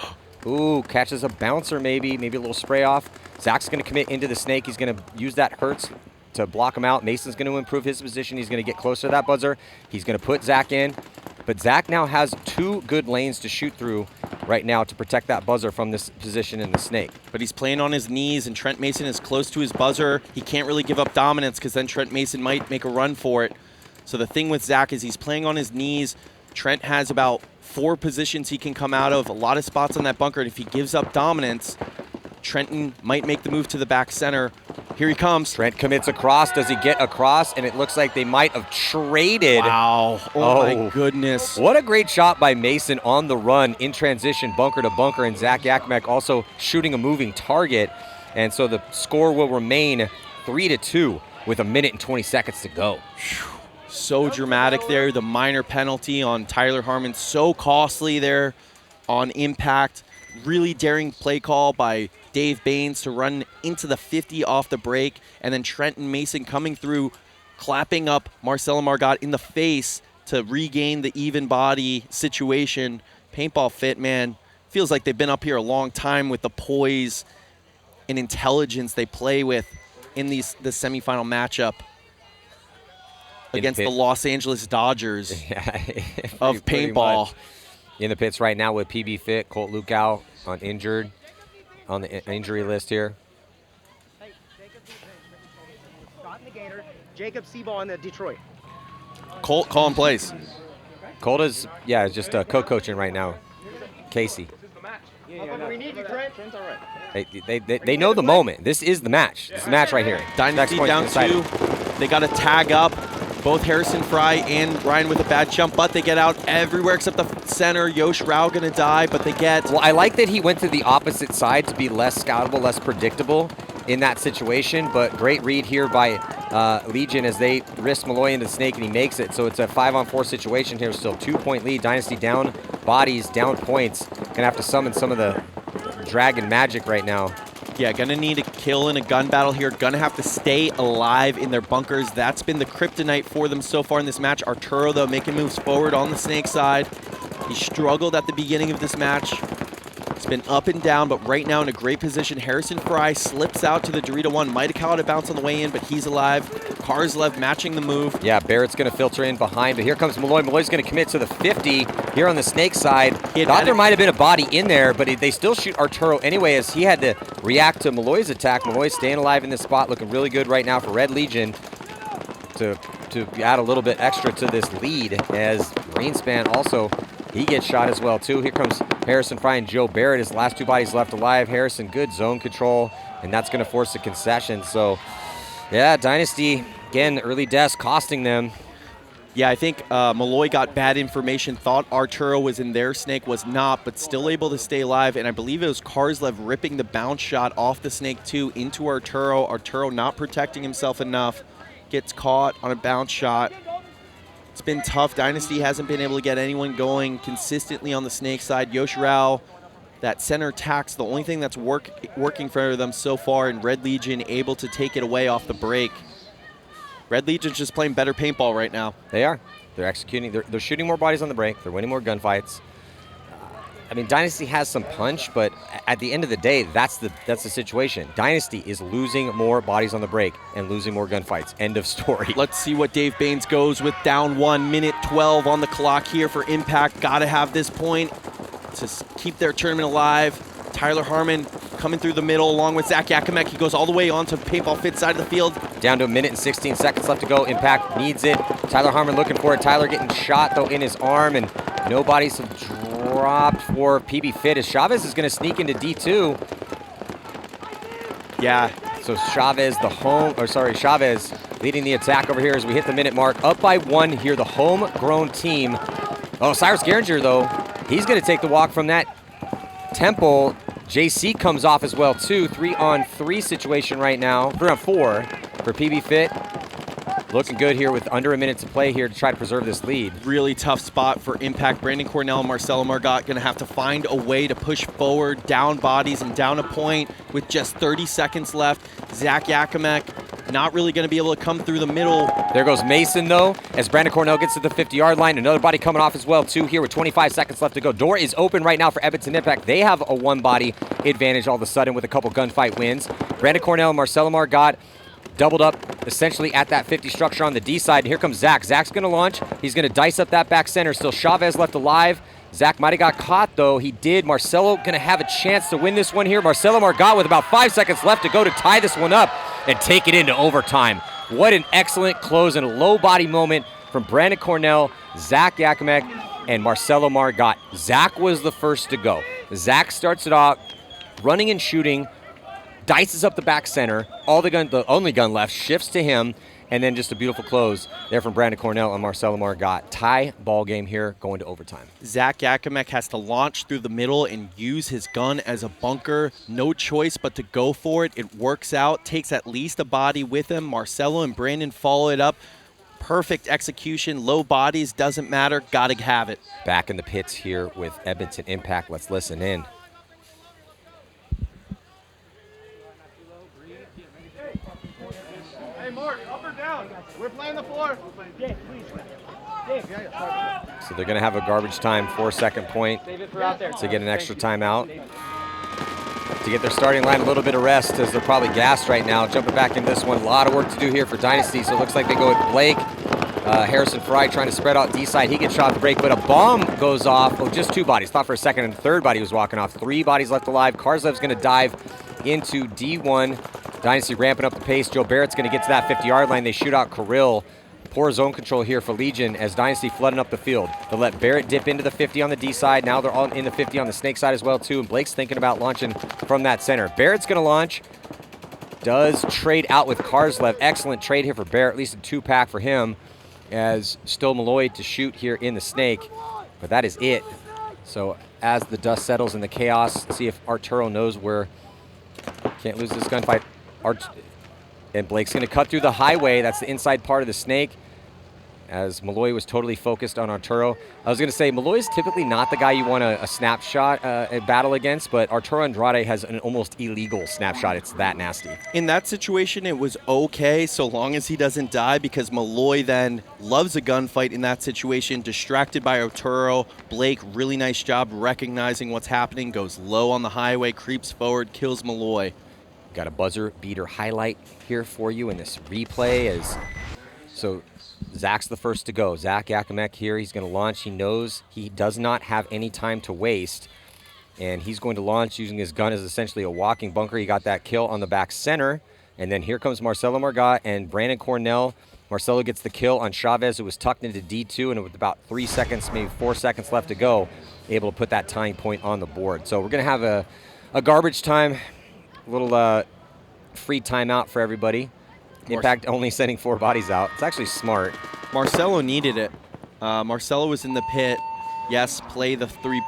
Ooh, catches a bouncer maybe a little spray off. Zach's going to commit into the snake. He's going to use that Hertz to block him out. Mason's going to improve his position. He's going to get closer to that buzzer. He's going to put Zach in. But Zach now has 2 good lanes to shoot through right now to protect that buzzer from this position in the snake. But he's playing on his knees, and Trent Mason is close to his buzzer. He can't really give up dominance because then Trent Mason might make a run for it. So the thing with Zach is he's playing on his knees. Trent has about 4 positions he can come out of, a lot of spots on that bunker, and if he gives up dominance, Trenton might make the move to the back center. Here he comes. Trent commits across. Does he get across? And it looks like they might have traded. Wow. Oh, my goodness. What a great shot by Mason on the run in transition, bunker to bunker, and Zach Yakimek also shooting a moving target. And so the score will remain 3-2 with a minute and 20 seconds to go. So dramatic there. The minor penalty on Tyler Harmon, so costly there on impact. Really daring play call by Dave Baines to run into the 50 off the break, and then Trenton Mason coming through, clapping up Marcelo Margot in the face to regain the even body situation. PaintballFIT, man, feels like they've been up here a long time with the poise and intelligence they play with in the semifinal matchup against the Los Angeles Dodgers of paintball. In the pits right now with PB-FIT, Colt Lukow on injured, on the injury list here. Scott in the Gator, Jacob Seaball in the Detroit. Colt calling plays. Colt is, yeah, just co-coaching right now. Casey. We need you, Trent. Trent's all right. They know the moment. This is the match. This is the match right here. Dynasty down 2. They got to tag up. Both Harrison Fry and Ryan with a bad jump, but they get out everywhere except the center. Yosh Rao going to die, but they get... Well, I like that he went to the opposite side to be less scoutable, less predictable in that situation, but great read here by Legion as they risk Malloy into the snake, and he makes it. So it's a 5-on-4 situation here. Still 2-point lead. Dynasty down bodies, down points. Going to have to summon some of the dragon magic right now. Yeah, gonna need a kill in a gun battle here. Gonna have to stay alive in their bunkers. That's been the kryptonite for them so far in this match. Arturo, though, making moves forward on the snake side. He struggled at the beginning of this match. It's been up and down, but right now in a great position. Harrison Fry slips out to the Dorito 1. Might have caught a bounce on the way in, but he's alive. Karslev matching the move. Yeah, Barrett's going to filter in behind, but here comes Malloy. Malloy's going to commit to the 50 here on the snake side. Thought there might have been a body in there, but they still shoot Arturo anyway as he had to react to Malloy's attack. Malloy staying alive in this spot, looking really good right now for Red Legion to add a little bit extra to this lead as Greenspan also, he gets shot as well too. Here comes Harrison Fry and Joe Barrett, his last 2 bodies left alive. Harrison, good zone control, and that's going to force a concession. So, yeah, Dynasty, again, early deaths costing them. Yeah, I think Malloy got bad information, thought Arturo was in their snake, was not, but still able to stay alive. And I believe it was Karslev ripping the bounce shot off the snake too into Arturo. Arturo not protecting himself enough, gets caught on a bounce shot. It's been tough. Dynasty hasn't been able to get anyone going consistently on the snake side. Yosh Rao, that center attack's the only thing that's working for them so far, and Red Legion able to take it away off the break. Red Legion's just playing better paintball right now. They are. They're executing. They're shooting more bodies on the break. They're winning more gunfights. I mean, Dynasty has some punch, but at the end of the day, that's the situation. Dynasty is losing more bodies on the break and losing more gunfights. End of story. Let's see what Dave Baines goes with. Down 1, minute 12 on the clock here for Impact. Got to have this point to keep their tournament alive. Tyler Harmon coming through the middle along with Zach Yakimek. He goes all the way onto PaintballFIT side of the field. Down to 1 minute and 16 seconds left to go. Impact needs it. Tyler Harmon looking for it. Tyler getting shot, though, in his arm, and no bodies have dropped for PB-FIT as Chavez is going to sneak into D2. Yeah. So Chavez leading the attack over here as we hit the minute mark. Up by 1 here, the homegrown team. Oh, Cyrus Geringer, though, he's going to take the walk from that Temple. JC comes off as well, too. 3-on-3 situation right now. 3-on-4 for PB-FIT. Looking good here with under a minute to play here to try to preserve this lead. Really tough spot for Impact. Brandon Cornell and Marcelo Margot going to have to find a way to push forward, down bodies, and down a point with just 30 seconds left. Zach Yakimek not really going to be able to come through the middle. There goes Mason, though, as Brandon Cornell gets to the 50-yard line. Another body coming off as well, too, here with 25 seconds left to go. Door is open right now for Edmonton Impact. They have a 1-body advantage all of a sudden with a couple gunfight wins. Brandon Cornell and Marcelo Margot doubled up essentially at that 50 structure on the D side. And here comes Zach. Zach's going to launch. He's going to dice up that back center. Still Chavez left alive. Zach might have got caught, though. He did. Marcelo going to have a chance to win this one here. Marcelo Margot with about 5 seconds left to go to tie this one up and take it into overtime. What an excellent close and a low body moment from Brandon Cornell, Zach Yakimek, and Marcelo Margot. Zach was the first to go. Zach starts it off running and shooting, dices up the back center. The only gun left shifts to him, and then just a beautiful close there from Brandon Cornell and Marcelo Margot. Tie ball game here, going to overtime. Zach Yakimek has to launch through the middle and use his gun as a bunker. No choice but to go for it. It works out, takes at least a body with him. Marcelo and Brandon follow it up. Perfect execution, low bodies, doesn't matter, gotta have it. Back in the pits here with Edmonton Impact. Let's listen in. Hey, Mark, up or down? We're playing the floor. Dave, please. Dave. So they're going to have a garbage time 4-second point to get an extra timeout. To get their starting line a little bit of rest as they're probably gassed right now. Jumping back in this one, a lot of work to do here for Dynasty. So it looks like they go with Blake. Harrison Fry trying to spread out D side. He gets shot to break, but a bomb goes off. Oh, just 2 bodies. Thought for a second, and the 3rd body was walking off. 3 bodies left alive. Karslev's going to dive into D1. Dynasty ramping up the pace. Joe Barrett's going to get to that 50-yard line. They shoot out Kirill. Poor zone control here for Legion as Dynasty flooding up the field. They'll let Barrett dip into the 50 on the D side. Now they're all in the 50 on the snake side as well, too. And Blake's thinking about launching from that center. Barrett's going to launch. Does trade out with Karslev. Excellent trade here for Barrett. At least a 2-pack for him. As still Malloy to shoot here in the snake. But that is it. So as the dust settles in the chaos, see if Arturo knows where. Can't lose this gunfight. And Blake's going to cut through the highway. That's the inside part of the snake. As Malloy was totally focused on Arturo. I was going to say, Malloy is typically not the guy you want a snapshot battle against, but Arturo Andrade has an almost illegal snapshot. It's that nasty. In that situation, it was okay so long as he doesn't die, because Malloy then loves a gunfight in that situation, distracted by Arturo. Blake, really nice job recognizing what's happening, goes low on the highway, creeps forward, kills Malloy. Got a buzzer beater highlight here for you in this replay. So Zach's the first to go. Zach Yakimek here. He's going to launch. He knows he does not have any time to waste. And he's going to launch using his gun as essentially a walking bunker. He got that kill on the back center. And then here comes Marcelo Margot and Brandon Cornell. Marcelo gets the kill on Chavez, who was tucked into D2. And with about 3 seconds, maybe 4 seconds left to go, able to put that tying point on the board. So we're going to have a garbage time. A little free timeout for everybody. Impact only sending 4 bodies out. It's actually smart. Marcelo needed it. Marcelo was in the pit. Yes, play the 3,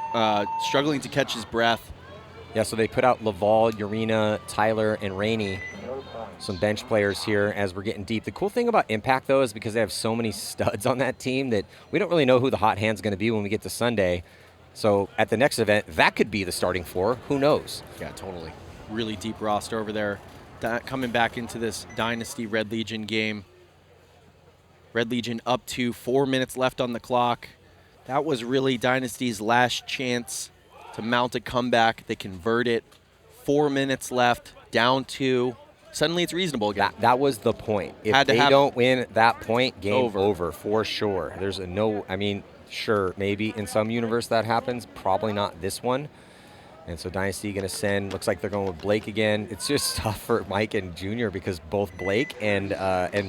struggling to catch his breath. Yeah, so they put out Laval, Urena, Tyler, and Rainey. Some bench players here as we're getting deep. The cool thing about Impact, though, is because they have so many studs on that team that we don't really know who the hot hand's going to be when we get to Sunday. So at the next event, that could be the starting 4. Who knows? Yeah, totally. Really deep roster over there. Coming back into this Dynasty Red Legion game. Red Legion up to 4 minutes left on the clock. That was really Dynasty's last chance to mount a comeback. They convert it. 4 minutes left, down 2. Suddenly it's reasonable again. That was the point. If they don't win at that point, game over for sure. There's a no, I mean, sure, maybe in some universe that happens. Probably not this one. And so Dynasty going to send, looks like they're going with Blake again. It's just tough for Mike and Junior because both Blake and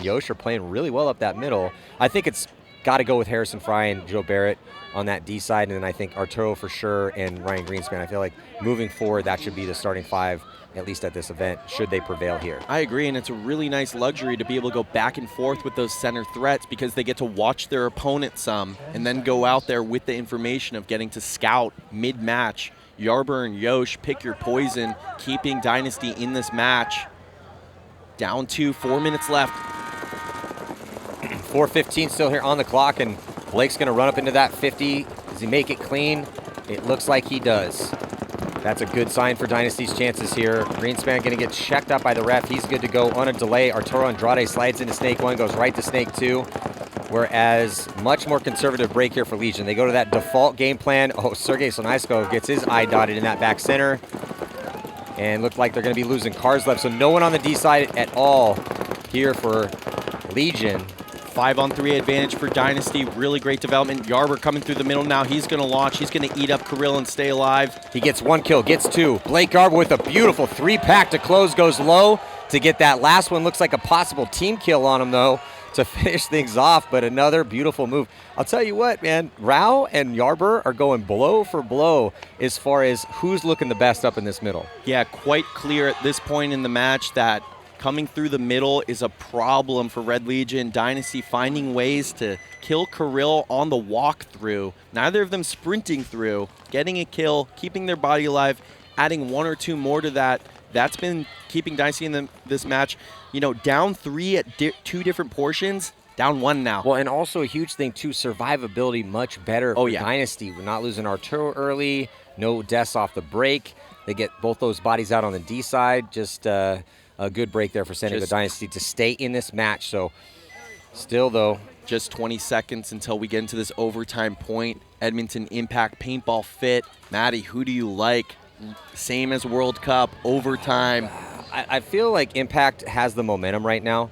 Yosh are playing really well up that middle. I think it's got to go with Harrison Fry and Joe Barrett on that D side, and then I think Arturo for sure and Ryan Greenspan. I feel like moving forward, that should be the starting 5, at least at this event, should they prevail here. I agree, and it's a really nice luxury to be able to go back and forth with those center threats because they get to watch their opponent some and then go out there with the information of getting to scout mid-match. Yarber and Yosh, pick your poison, keeping Dynasty in this match. Down to 4 minutes left. 4:15 still here on the clock, and Blake's going to run up into that 50. Does he make it clean? It looks like he does. That's a good sign for Dynasty's chances here. Greenspan going to get checked up by the ref. He's good to go on a delay. Arturo Andrade slides into Snake 1, goes right to Snake 2. Whereas much more conservative break here for Legion. They go to that default game plan. Oh, Sergey Sonaisko gets his eye dotted in that back center. And looked like they're going to be losing Karslev. So no one on the D side at all here for Legion. 5-on-3 advantage for Dynasty. Really great development. Yarber coming through the middle now. He's going to launch. He's going to eat up Kirill and stay alive. He gets 1 kill, gets 2. Blake Yarber with a beautiful 3-pack to close, goes low to get that last one. Looks like a possible team kill on him, though, to finish things off, but another beautiful move. I'll tell you what, man, Rao and Yarber are going blow for blow as far as who's looking the best up in this middle. Yeah, quite clear at this point in the match that coming through the middle is a problem for Red Legion. Dynasty finding ways to kill Kirill on the walkthrough. Neither of them sprinting through, getting a kill, keeping their body alive, adding 1 or 2 more to that. That's been keeping Dynasty in this match. You know, down 3 at 2 different portions, down 1 now. Well, and also a huge thing, too, survivability much better for Dynasty. We're not losing Arturo early, no deaths off the break. They get both those bodies out on the D side. Just a good break there for sending the Dynasty to stay in this match. So still, though, Just 20 seconds until we get into this overtime point. Edmonton Impact, PaintballFIT. Maddie, who do you like? Same as World Cup, overtime. I feel like Impact has the momentum right now.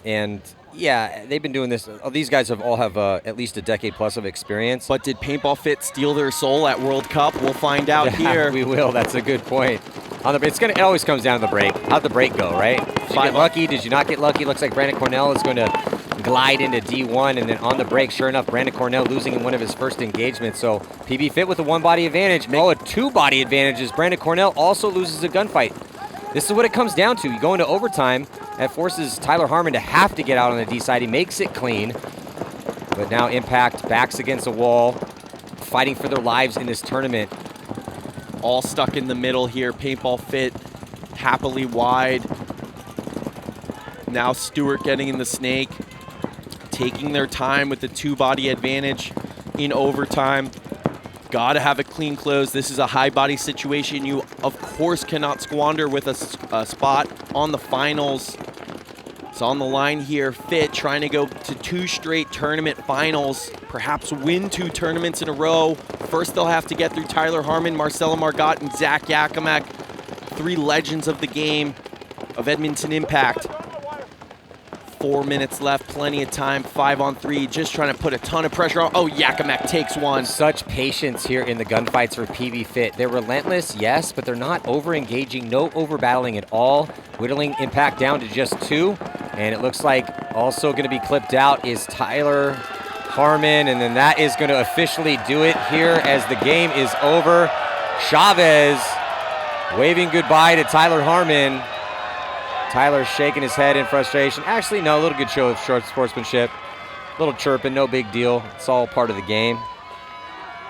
And yeah, they've been doing this. These guys all have at least a decade plus of experience. But did PaintballFIT steal their soul at World Cup? We'll find out here. We will. That's a good point. It always comes down to the break. How'd the break go, right? Did you get lucky? Did you not get lucky? Looks like Brandon Cornell is going to glide into D1, and then on the break, sure enough, Brandon Cornell losing in one of his first engagements. So PB-FIT with a one-body advantage. A two-body advantage as Brandon Cornell also loses a gunfight. This is what it comes down to. You go into overtime. That forces Tyler Harmon to have to get out on the D side. He makes it clean. But now Impact backs against a wall, fighting for their lives in this tournament. All stuck in the middle here. PaintballFIT happily wide. Now Stewart getting in the snake, taking their time with the two-body advantage in overtime. Gotta have a clean close. This is a high body situation you, of course, cannot squander with a spot on the finals. It's on the line here. FIT trying to go to 2 straight tournament finals, perhaps win 2 tournaments in a row. First, they'll have to get through Tyler Harmon, Marcelo Margot, and Zach Yakimek, 3 legends of the game of Edmonton Impact. 4 minutes left, plenty of time, 5-on-3, just trying to put a ton of pressure on. Oh, Yakimek takes one. Such patience here in the gunfights for PB-FIT. They're relentless, yes, but they're not over-engaging, no over-battling at all. Whittling Impact down to just 2, and it looks like also going to be clipped out is Tyler Harmon, and then that is going to officially do it here as the game is over. Chavez waving goodbye to Tyler Harmon. Tyler shaking his head in frustration. Actually, no, a little good show of short sportsmanship. A little chirping, no big deal. It's all part of the game.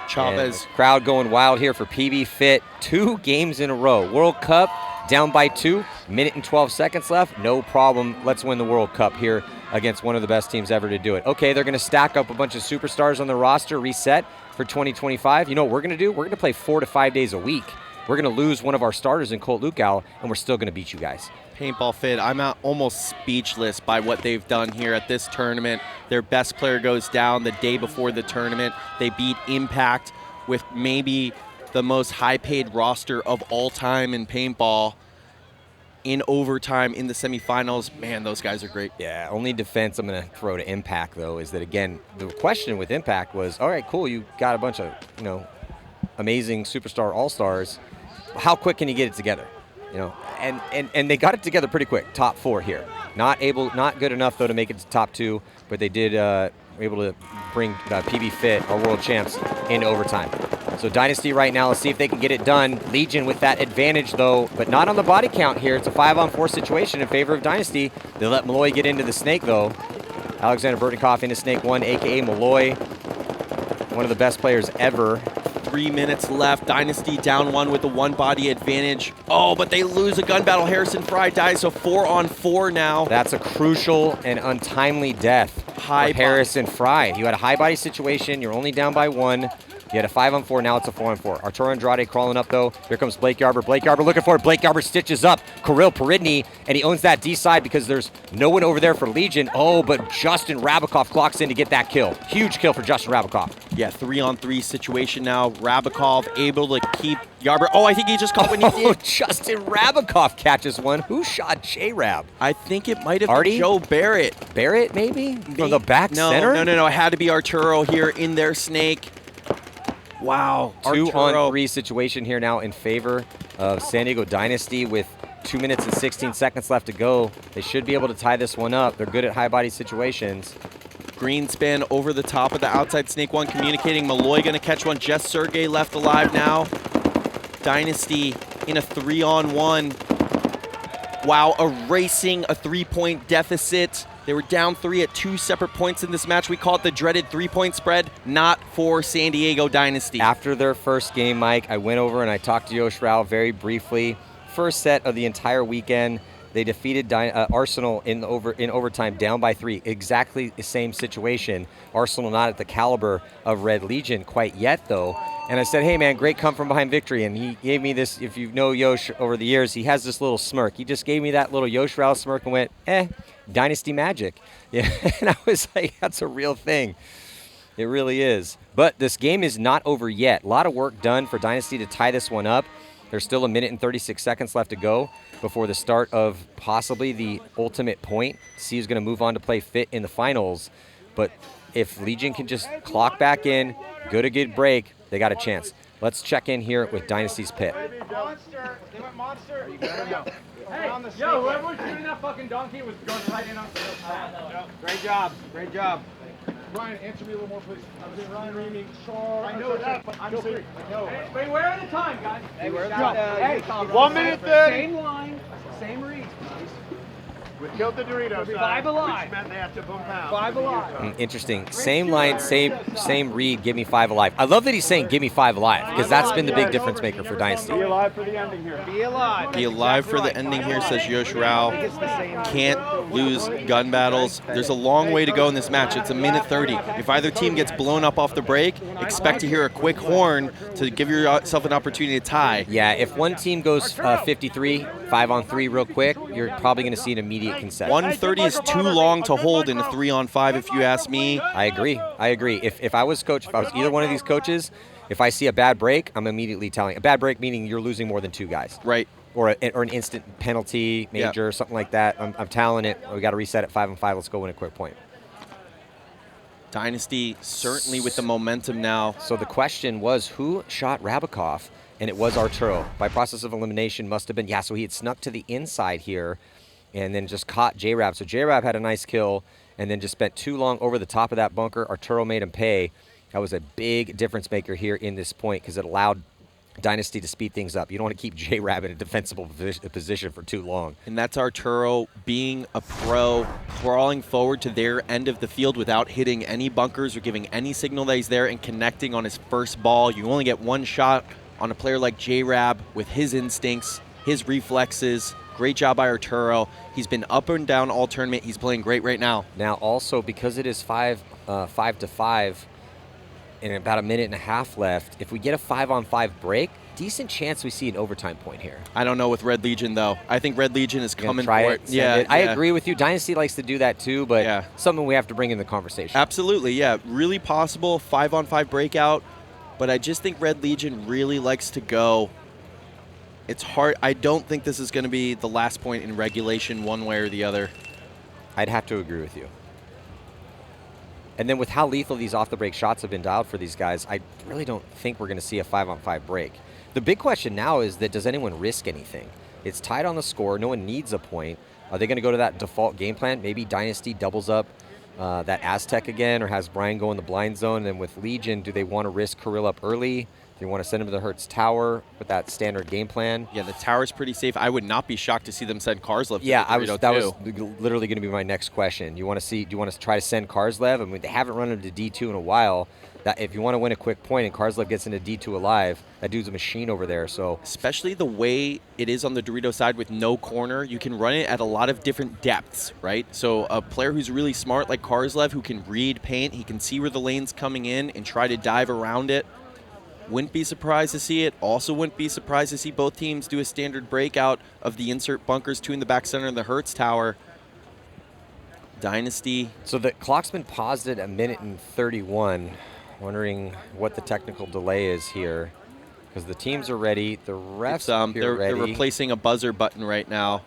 Chavez. Crowd going wild here for PB-FIT. 2 games in a row. World Cup down by 2. Minute and 12 seconds left. No problem. Let's win the World Cup here against one of the best teams ever to do it. Okay, they're going to stack up a bunch of superstars on the roster, reset for 2025. You know what we're going to do? We're going to play 4 to 5 days a week. We're going to lose one of our starters in Colt Lukow, and we're still going to beat you guys. PaintballFIT, I'm almost speechless by what they've done here at this tournament. Their best player goes down the day before the tournament. They beat Impact with maybe the most high-paid roster of all time in paintball in overtime in the semifinals. Man, those guys are great. Yeah, only defense I'm going to throw to Impact, though, is that, again, the question with Impact was, all right, cool, you got a bunch of, amazing superstar all-stars. How quick can you get it together? And they got it together pretty quick. Top 4 here. Not good enough though to make it to top 2, but they did able to bring PB-FIT, our world champs, into overtime. So Dynasty right now, let's see if they can get it done. Legion with that advantage though, but not on the body count here. It's a 5-on-4 situation in favor of Dynasty. They let Malloy get into the snake though. Alexander Burtikoff into snake 1, aka Malloy, one of the best players ever. 3 minutes left. Dynasty down 1 with the 1-body advantage. Oh, but they lose a gun battle. Harrison Fry dies, so 4-on-4 now. That's a crucial and untimely death for Harrison Fry. You had a high body situation. You're only down by 1. You had a 5-on-4. Now it's a 4-on-4. Arturo Andrade crawling up, though. Here comes Blake Yarber. Blake Yarber looking for it. Blake Yarber stitches up Kirill Peridny, and he owns that D side because there's no one over there for Legion. Oh, but Justin Rabikoff clocks in to get that kill. Huge kill for Justin Rabikoff. Yeah, 3-on-3 situation now. Rabikoff able to keep Yarber. Oh, I think he just caught when he did. Oh, Justin Rabikoff catches one. Who shot J-Rab? I think it might have been Joe Barrett. Barrett, maybe? From the back center? No. It had to be Arturo here in their snake. Wow. 2-on-3 situation here now in favor of San Diego Dynasty with 2 minutes and 16 seconds left to go. They should be able to tie this one up. They're good at high body situations. Green spin over the top of the outside snake 1 communicating. Malloy going to catch one. Just Sergey left alive now. Dynasty in a 3-on-1. Wow, erasing a 3-point deficit. They were down 3 at 2 separate points in this match. We call it the dreaded 3-point spread, not for San Diego Dynasty. After their first game, Mike, I went over and I talked to Yosh Rao very briefly. First set of the entire weekend, They defeated Arsenal in overtime, down by 3. Exactly the same situation. Arsenal not at the caliber of Red Legion quite yet, though. And I said, hey, man, great come from behind victory. And he gave me this, if you know Yosh over the years, he has this little smirk. He just gave me that little Yosh Rao smirk and went, Dynasty magic. Yeah, and I was like, that's a real thing. It really is. But this game is not over yet. A lot of work done for Dynasty to tie this one up. There's still 1 minute and 36 seconds left to go before the start of possibly the ultimate point. See who's going to move on to play FIT in the finals. But if Legion can just clock back in, go to good break, they got a chance. Let's check in here with Dynasty's pit. Monster. They went monster. Hey, yo, whoever was shooting that fucking donkey was going right in on Great job. Great job. Ryan, answer me a little more, please. I'm doing Ryan Reaming, Shaw. I know that, but I'm free. Wait, where are the time, guys? Hey, where's Hey, 1 minute 30. Same line, same reads, please. We killed the Doritos. 5 alive. Which meant they had to bump out. 5 alive. Interesting. Same line, same read, give me 5 alive. I love that he's saying give me 5 alive, because that's been the big difference maker for Dynasty. Be alive for the ending here. Be alive. Be alive for the ending here, says Yosh Rao. Can't lose gun battles. There's a long way to go in this match. It's 1 minute 30. If either team gets blown up off the break, expect to hear a quick horn to give yourself an opportunity to tie. Yeah, if one team goes 53, 5-on-3 real quick, you're probably going to see an immediate concession. 130 is too long to hold in a 3-on-5, if you ask me. I agree. If I was coach, if I was either one of these coaches, if I see a bad break, I'm immediately telling. A bad break meaning you're losing more than 2 guys. Right. Or an instant penalty, major, something like that. I'm telling it. We got to reset at 5-on-5. Let's go win a quick point. Dynasty certainly with the momentum now. So the question was, who shot Rabikov? And it was Arturo. By process of elimination, must have been, so he had snuck to the inside here and then just caught J-Rab. So J-Rab had a nice kill and then just spent too long over the top of that bunker. Arturo made him pay. That was a big difference maker here in this point because it allowed Dynasty to speed things up. You don't want to keep J-Rab in a defensible position for too long. And that's Arturo being a pro, crawling forward to their end of the field without hitting any bunkers or giving any signal that he's there and connecting on his first ball. You only get 1 shot on a player like J-Rab with his instincts, his reflexes. Great job by Arturo. He's been up and down all tournament. He's playing great right now. Now also, because it is 5-5 and about 1.5 minutes left, if we get a 5-on-5 break, decent chance we see an overtime point here. I don't know with Red Legion, though. I think Red Legion is coming for it. Yeah, I agree with you. Dynasty likes to do that too, but something we have to bring in the conversation. Absolutely, yeah. Really possible 5-on-5 breakout, but I just think Red Legion really likes to go. It's hard. I don't think this is going to be the last point in regulation one way or the other. I'd have to agree with you. And then with how lethal these off-the-break shots have been dialed for these guys, I really don't think we're going to see a 5-on-5 break. The big question now is that does anyone risk anything? It's tied on the score. No one needs a point. Are they going to go to that default game plan? Maybe Dynasty doubles up that Aztec again or has Brian go in the blind zone. And then with Legion, do they want to risk Kirill up early? Do they want to send him to the Hertz Tower with that standard game plan? Yeah, the tower's pretty safe. I would not be shocked to see them send Karslev. That was literally going to be my next question. Do you want to try to send Karslev? I mean, they haven't run him to D2 in a while. That if you want to win a quick point and Karslev gets into D2 alive, that dude's a machine over there. So especially the way it is on the Dorito side with no corner, you can run it at a lot of different depths, right? So a player who's really smart like Karslev, who can read paint, he can see where the lane's coming in and try to dive around it. Wouldn't be surprised to see it. Also wouldn't be surprised to see both teams do a standard breakout of the insert bunkers, 2 in the back center and the Hertz Tower. Dynasty. So the clock's been paused at 1 minute and 31. Wondering what the technical delay is here. Because the teams are ready. The refs are ready. They're replacing a buzzer button right now.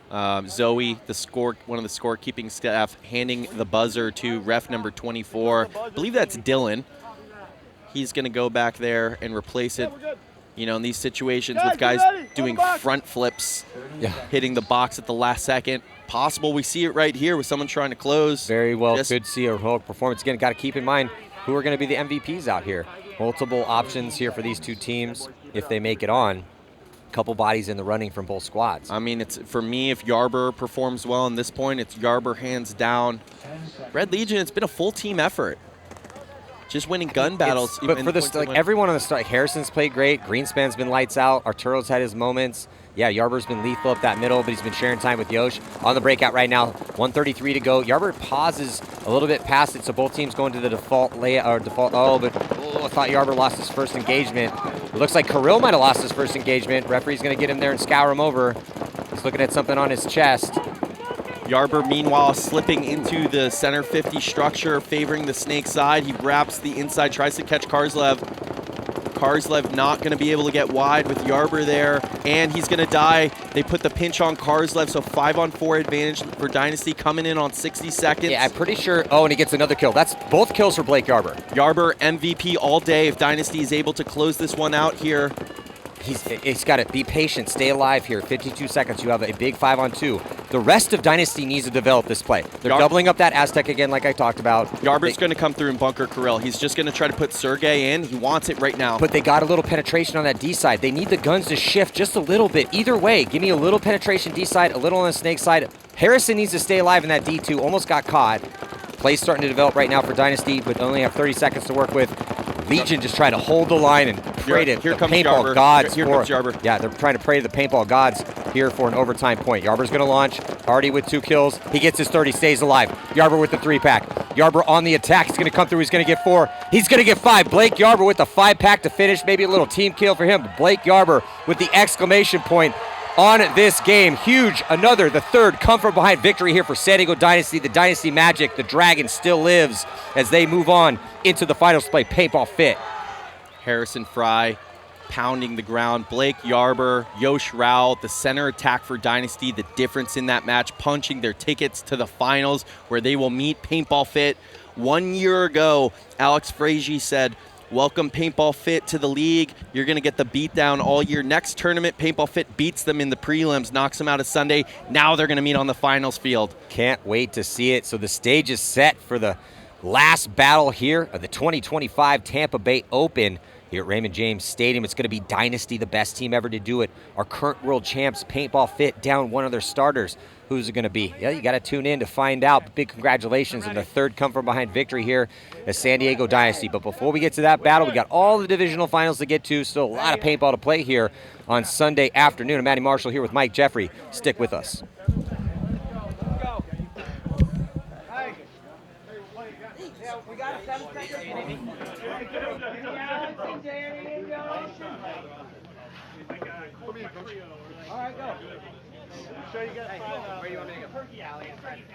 Zoe, one of the scorekeeping staff, handing the buzzer to ref number 24. I believe that's Dylan. He's going to go back there and replace it. You know, in these situations with guys doing front flips, hitting the box at the last second. Possible we see it right here with someone trying to close. Very well, could see a heroic performance. Again, got to keep in mind who are going to be the MVPs out here. Multiple options here for these two teams if they make it on. Couple bodies in the running from both squads. I mean, it's for me, if Yarber performs well in this point, it's Yarber hands down. Red Legion, it's been a full team effort. Just winning gun battles. But for everyone on the start, Harrison's played great. Greenspan's been lights out. Arturo's had his moments. Yeah, Yarber's been lethal up that middle, but he's been sharing time with Yosh. On the breakout right now, 1:33 to go. Yarber pauses a little bit past it, so both teams going to the default layout, or default, I thought Yarber lost his first engagement. It looks like Kirill might have lost his first engagement. Referee's gonna get him there and scour him over. He's looking at something on his chest. Yarber, meanwhile, slipping into the center 50 structure, favoring the snake side. He wraps the inside, tries to catch Karslev. Karslev not going to be able to get wide with Yarber there, and he's going to die. They put the pinch on Karslev, so 5-on-4 advantage for Dynasty coming in on 60 seconds. Yeah, I'm pretty sure. Oh, and he gets another kill. That's both kills for Blake Yarber. Yarber MVP all day if Dynasty is able to close this one out here. He's got to be patient, stay alive here. 52 seconds, you have a big 5-on-2. The rest of Dynasty needs to develop this play. They're doubling up that Aztec again, like I talked about. Yarber's going to come through and bunker Kirill. He's just going to try to put Sergey in. He wants it right now. But they got a little penetration on that D side. They need the guns to shift just a little bit. Either way, give me a little penetration D side, a little on the snake side. Harrison needs to stay alive in that D2. Almost got caught. Play's starting to develop right now for Dynasty, but only have 30 seconds to work with. Legion just trying to hold the line and pray to the paintball gods. Here comes Yarber. Yeah, they're trying to pray to the paintball gods here for an overtime point. Yarber's going to launch, already with 2 kills. He gets his 30, stays alive. Yarber with the 3-pack. Yarber on the attack. He's going to come through. He's going to get 4. He's going to get 5. Blake Yarber with the 5-pack to finish. Maybe a little team kill for him. But Blake Yarber with the exclamation point on this game. Huge. Another, the 3rd come from behind victory here for San Diego Dynasty. The Dynasty Magic, the Dragon still lives as they move on into the finals to play PaintballFIT. Harrison Fry pounding the ground. Blake Yarber, Yosh Rao, the center attack for Dynasty. The difference in that match, punching their tickets to the finals where they will meet PaintballFIT. 1 year ago, Alex Frazier said, welcome PaintballFIT to the league. You're going to get the beatdown all year. Next tournament, PaintballFIT beats them in the prelims, knocks them out of Sunday. Now they're going to meet on the finals field. Can't wait to see it. So the stage is set for the last battle here of the 2025 Tampa Bay Open here at Raymond James Stadium. It's going to be Dynasty, the best team ever to do it. Our current world champs, PaintballFIT, down one of their starters. Who's it going to be? Yeah, you got to tune in to find out. But big congratulations on the 3rd come from behind victory here at San Diego Dynasty. But before we get to that battle, we got all the divisional finals to get to. Still a lot of paintball to play here on Sunday afternoon. I'm Matty Marshall here with Mike Jeffrey. Stick with us. We got a 7-second. All right, go. Where do you want me to go?